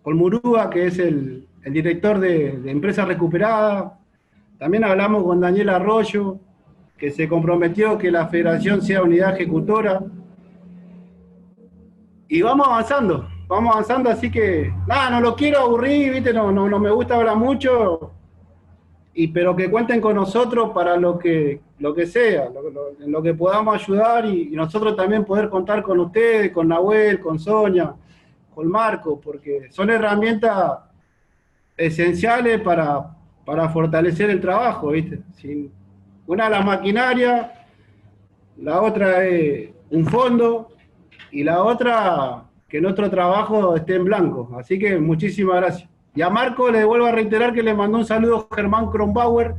Murúa, que es el director de Empresa Recuperada. También hablamos con Daniel Arroyo, que se comprometió que la federación sea unidad ejecutora. Y vamos avanzando, así que, nada, no lo quiero aburrir, ¿viste? No me gusta hablar mucho, pero que cuenten con nosotros para lo que sea, en lo que podamos ayudar, y nosotros también poder contar con ustedes, con Nahuel, con Sonia, con Marco, porque son herramientas esenciales para fortalecer el trabajo, ¿viste? Una es la maquinaria, la otra es un fondo, y la otra, que nuestro trabajo esté en blanco. Así que muchísimas gracias. Y a Marco le vuelvo a reiterar que le mandó un saludo a Germán Kronbauer,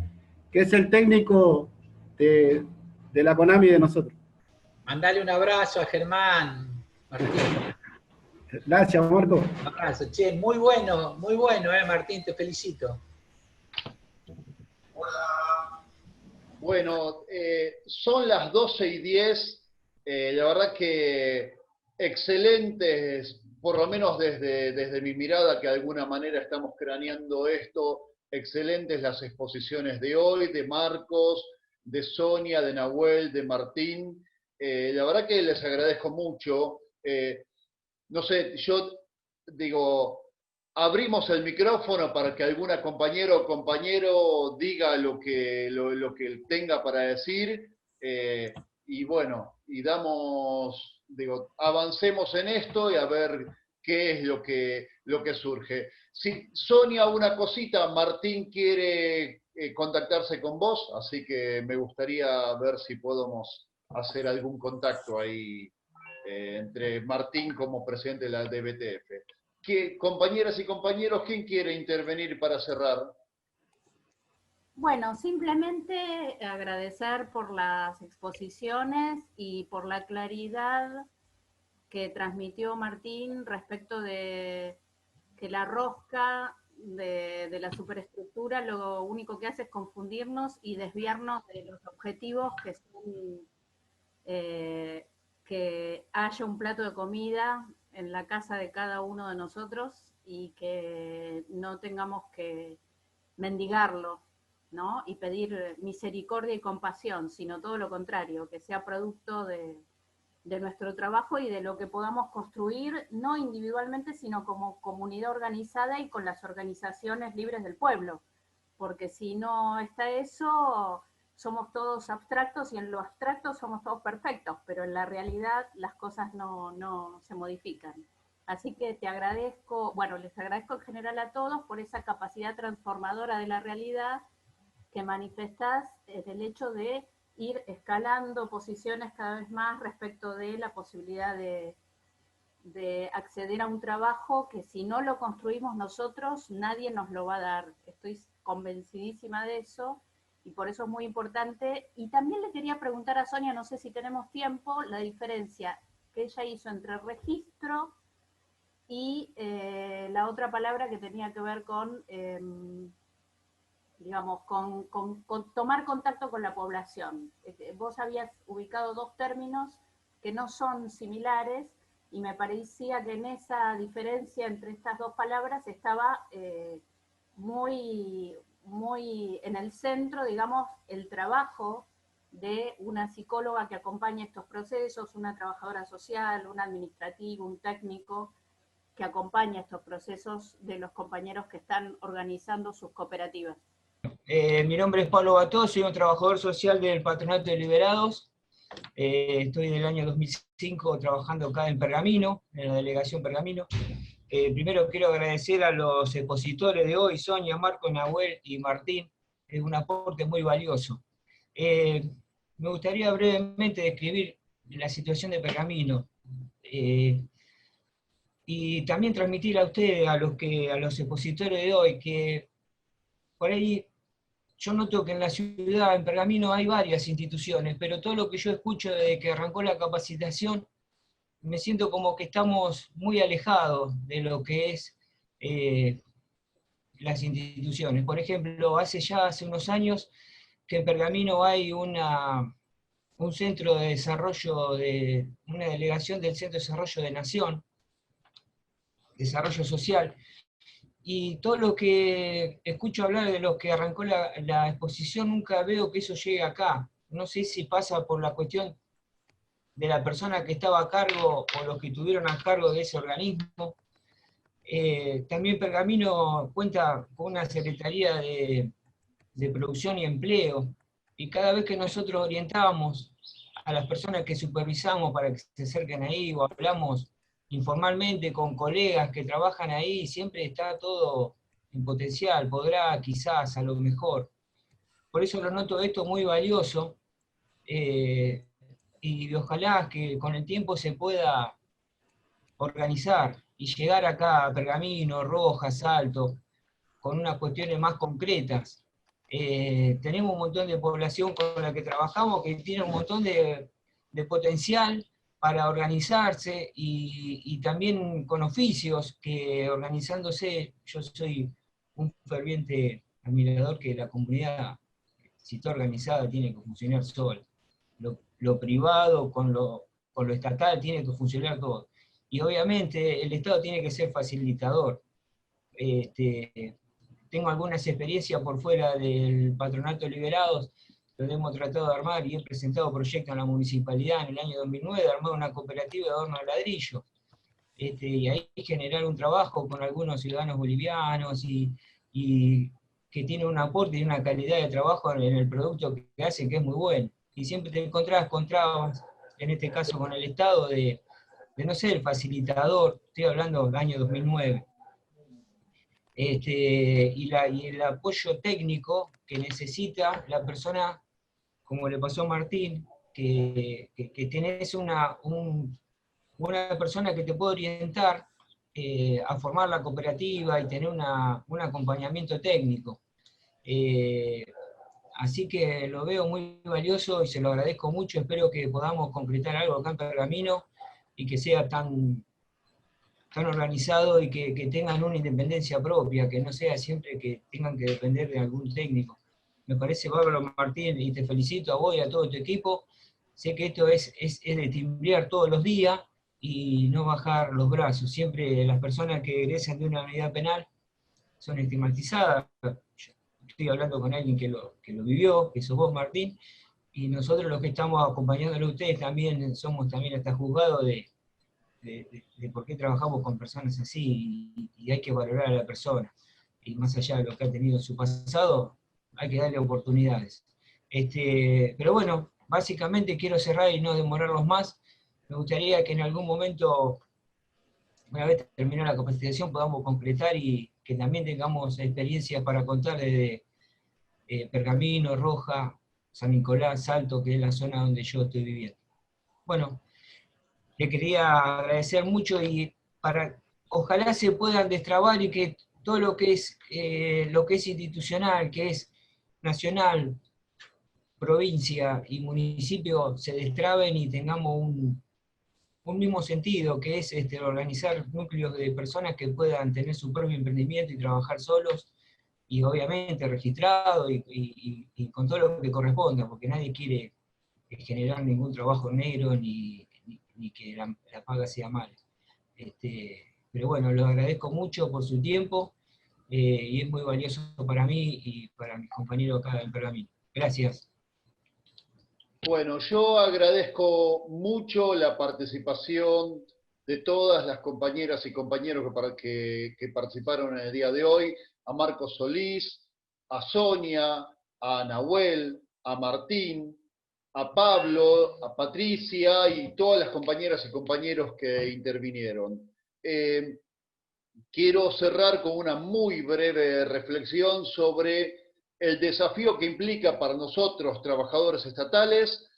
que es el técnico de la Konami de nosotros. Mandale un abrazo a Germán, Martín. Gracias, Marco. Un abrazo. Che, muy bueno, Martín, te felicito. Bueno, son las 12:10. La verdad que excelentes, por lo menos desde mi mirada, que de alguna manera estamos craneando esto, excelentes las exposiciones de hoy, de Marcos, de Sonia, de Nahuel, de Martín. La verdad que les agradezco mucho. No sé, yo digo, abrimos el micrófono para que alguna compañero o compañero diga lo que tenga para decir, y bueno, y avancemos en esto y a ver qué es lo que surge. Si Sonia, una cosita, Martín quiere contactarse con vos, así que me gustaría ver si podemos hacer algún contacto ahí entre Martín como presidente de la DBTF. Compañeras y compañeros, ¿quién quiere intervenir para cerrar? Bueno, simplemente agradecer por las exposiciones y por la claridad que transmitió Martín respecto de que la rosca de la superestructura lo único que hace es confundirnos y desviarnos de los objetivos que son que haya un plato de comida en la casa de cada uno de nosotros y que no tengamos que mendigarlo, ¿no? Y pedir misericordia y compasión, sino todo lo contrario, que sea producto de nuestro trabajo y de lo que podamos construir, no individualmente, sino como comunidad organizada y con las organizaciones libres del pueblo, porque si no está eso, somos todos abstractos y en lo abstracto somos todos perfectos, pero en la realidad las cosas no se modifican. Así que te agradezco, bueno, les agradezco en general a todos por esa capacidad transformadora de la realidad que manifestás del hecho de ir escalando posiciones cada vez más respecto de la posibilidad de acceder a un trabajo que si no lo construimos nosotros, nadie nos lo va a dar. Estoy convencidísima de eso y por eso es muy importante. Y también le quería preguntar a Sonia, no sé si tenemos tiempo, la diferencia que ella hizo entre registro y la otra palabra que tenía que ver con, digamos, con tomar contacto con la población. Vos habías ubicado dos términos que no son similares y me parecía que en esa diferencia entre estas dos palabras estaba muy en el centro, digamos, el trabajo de una psicóloga que acompaña estos procesos, una trabajadora social, un administrativo, un técnico que acompaña estos procesos de los compañeros que están organizando sus cooperativas. Mi nombre es Pablo Bató, soy un trabajador social del Patronato de Liberados. Estoy del año 2005 trabajando acá en Pergamino, en la delegación Pergamino. Primero quiero agradecer a los expositores de hoy, Sonia, Marco, Nahuel y Martín, es un aporte muy valioso. Me gustaría brevemente describir la situación de Pergamino y también transmitir a ustedes, a los expositores de hoy, que por ahí yo noto que en la ciudad, en Pergamino, hay varias instituciones, pero todo lo que yo escucho desde que arrancó la capacitación, me siento como que estamos muy alejados de lo que es las instituciones. Por ejemplo, hace unos años que en Pergamino hay un centro de desarrollo, una delegación del Centro de Desarrollo de Nación, Desarrollo Social, y todo lo que escucho hablar de lo que arrancó la exposición, nunca veo que eso llegue acá. No sé si pasa por la cuestión de la persona que estaba a cargo o los que estuvieron a cargo de ese organismo. También Pergamino cuenta con una Secretaría de Producción y Empleo, y cada vez que nosotros orientábamos a las personas que supervisamos para que se acerquen ahí, o hablamos informalmente con colegas que trabajan ahí, siempre está todo en potencial, podrá quizás, a lo mejor. por eso lo noto esto muy valioso, y ojalá que con el tiempo se pueda organizar y llegar acá a Pergamino, Rojas, Salto, con unas cuestiones más concretas. Tenemos un montón de población con la que trabajamos que tiene un montón de potencial para organizarse y también con oficios que organizándose, yo soy un ferviente admirador que la comunidad, si está organizada, tiene que funcionar sola. Lo privado con lo estatal tiene que funcionar todo. Y obviamente el Estado tiene que ser facilitador. Tengo algunas experiencias por fuera del Patronato de Liberados, donde hemos tratado de armar y he presentado proyectos en la municipalidad en el año 2009, de armar una cooperativa de horno de ladrillo. Y ahí generar un trabajo con algunos ciudadanos bolivianos y que tienen un aporte y una calidad de trabajo en el producto que hacen que es muy bueno. Y siempre te encontrabas con trabas, en este caso con el Estado, de no ser el facilitador, estoy hablando del año 2009. Y el apoyo técnico que necesita la persona, como le pasó a Martín, que tenés una persona que te puede orientar a formar la cooperativa y tener un acompañamiento técnico. Así que lo veo muy valioso y se lo agradezco mucho. Espero que podamos concretar algo acá en Pergamino y que sea tan organizado y que tengan una independencia propia, que no sea siempre que tengan que depender de algún técnico. Me parece bárbaro, Martín, y te felicito a vos y a todo tu equipo. Sé que esto es de timbrear todos los días y no bajar los brazos. Siempre las personas que egresan de una unidad penal son estigmatizadas. Yo estoy hablando con alguien que lo vivió, que sos vos, Martín, y nosotros los que estamos acompañándolo a ustedes también somos también hasta juzgados de por qué trabajamos con personas así, y hay que valorar a la persona. Y más allá de lo que ha tenido en su pasado, hay que darle oportunidades. Pero bueno, básicamente quiero cerrar y no demorarlos más. Me gustaría que en algún momento, una vez terminada la capacitación, podamos concretar y que también tengamos experiencias para contar desde Pergamino, Roja, San Nicolás, Salto, que es la zona donde yo estoy viviendo. Bueno, le quería agradecer mucho y ojalá se puedan destrabar y que todo lo que es institucional, que es nacional, provincia y municipio, se destraben y tengamos un mismo sentido, que es organizar núcleos de personas que puedan tener su propio emprendimiento y trabajar solos, y obviamente registrado y con todo lo que corresponda, porque nadie quiere generar ningún trabajo negro ni que la paga sea mala. Pero bueno, lo agradezco mucho por su tiempo, y es muy valioso para mí y para mis compañeros acá en Pergamino. Gracias. Bueno, yo agradezco mucho la participación de todas las compañeras y compañeros que participaron en el día de hoy, a Marcos Solís, a Sonia, a Nahuel, a Martín, a Pablo, a Patricia y todas las compañeras y compañeros que intervinieron. Quiero cerrar con una muy breve reflexión sobre el desafío que implica para nosotros, trabajadores estatales,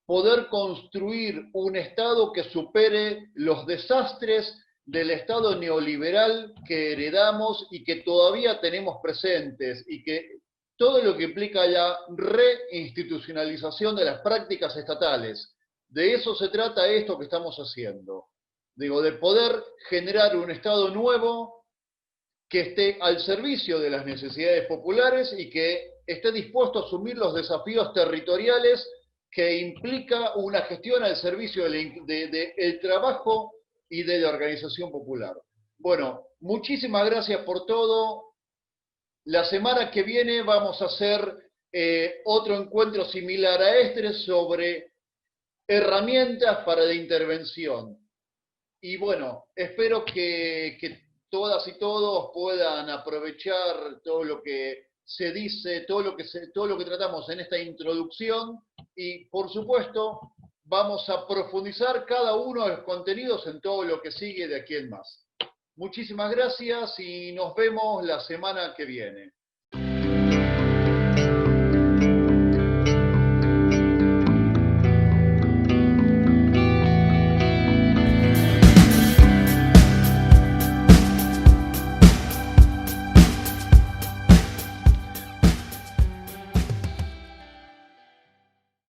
poder construir un Estado que supere los desastres del Estado neoliberal que heredamos y que todavía tenemos presentes, y que todo lo que implica la reinstitucionalización de las prácticas estatales. De eso se trata esto que estamos haciendo. Digo, de poder generar un Estado nuevo que esté al servicio de las necesidades populares y que esté dispuesto a asumir los desafíos territoriales que implica una gestión al servicio del trabajo y de la organización popular. Bueno, muchísimas gracias por todo. La semana que viene vamos a hacer otro encuentro similar a este sobre herramientas para la intervención. Y bueno, espero que todas y todos puedan aprovechar todo lo que se dice, todo lo que tratamos en esta introducción, y por supuesto vamos a profundizar cada uno de los contenidos en todo lo que sigue de aquí en más. Muchísimas gracias y nos vemos la semana que viene. Chao.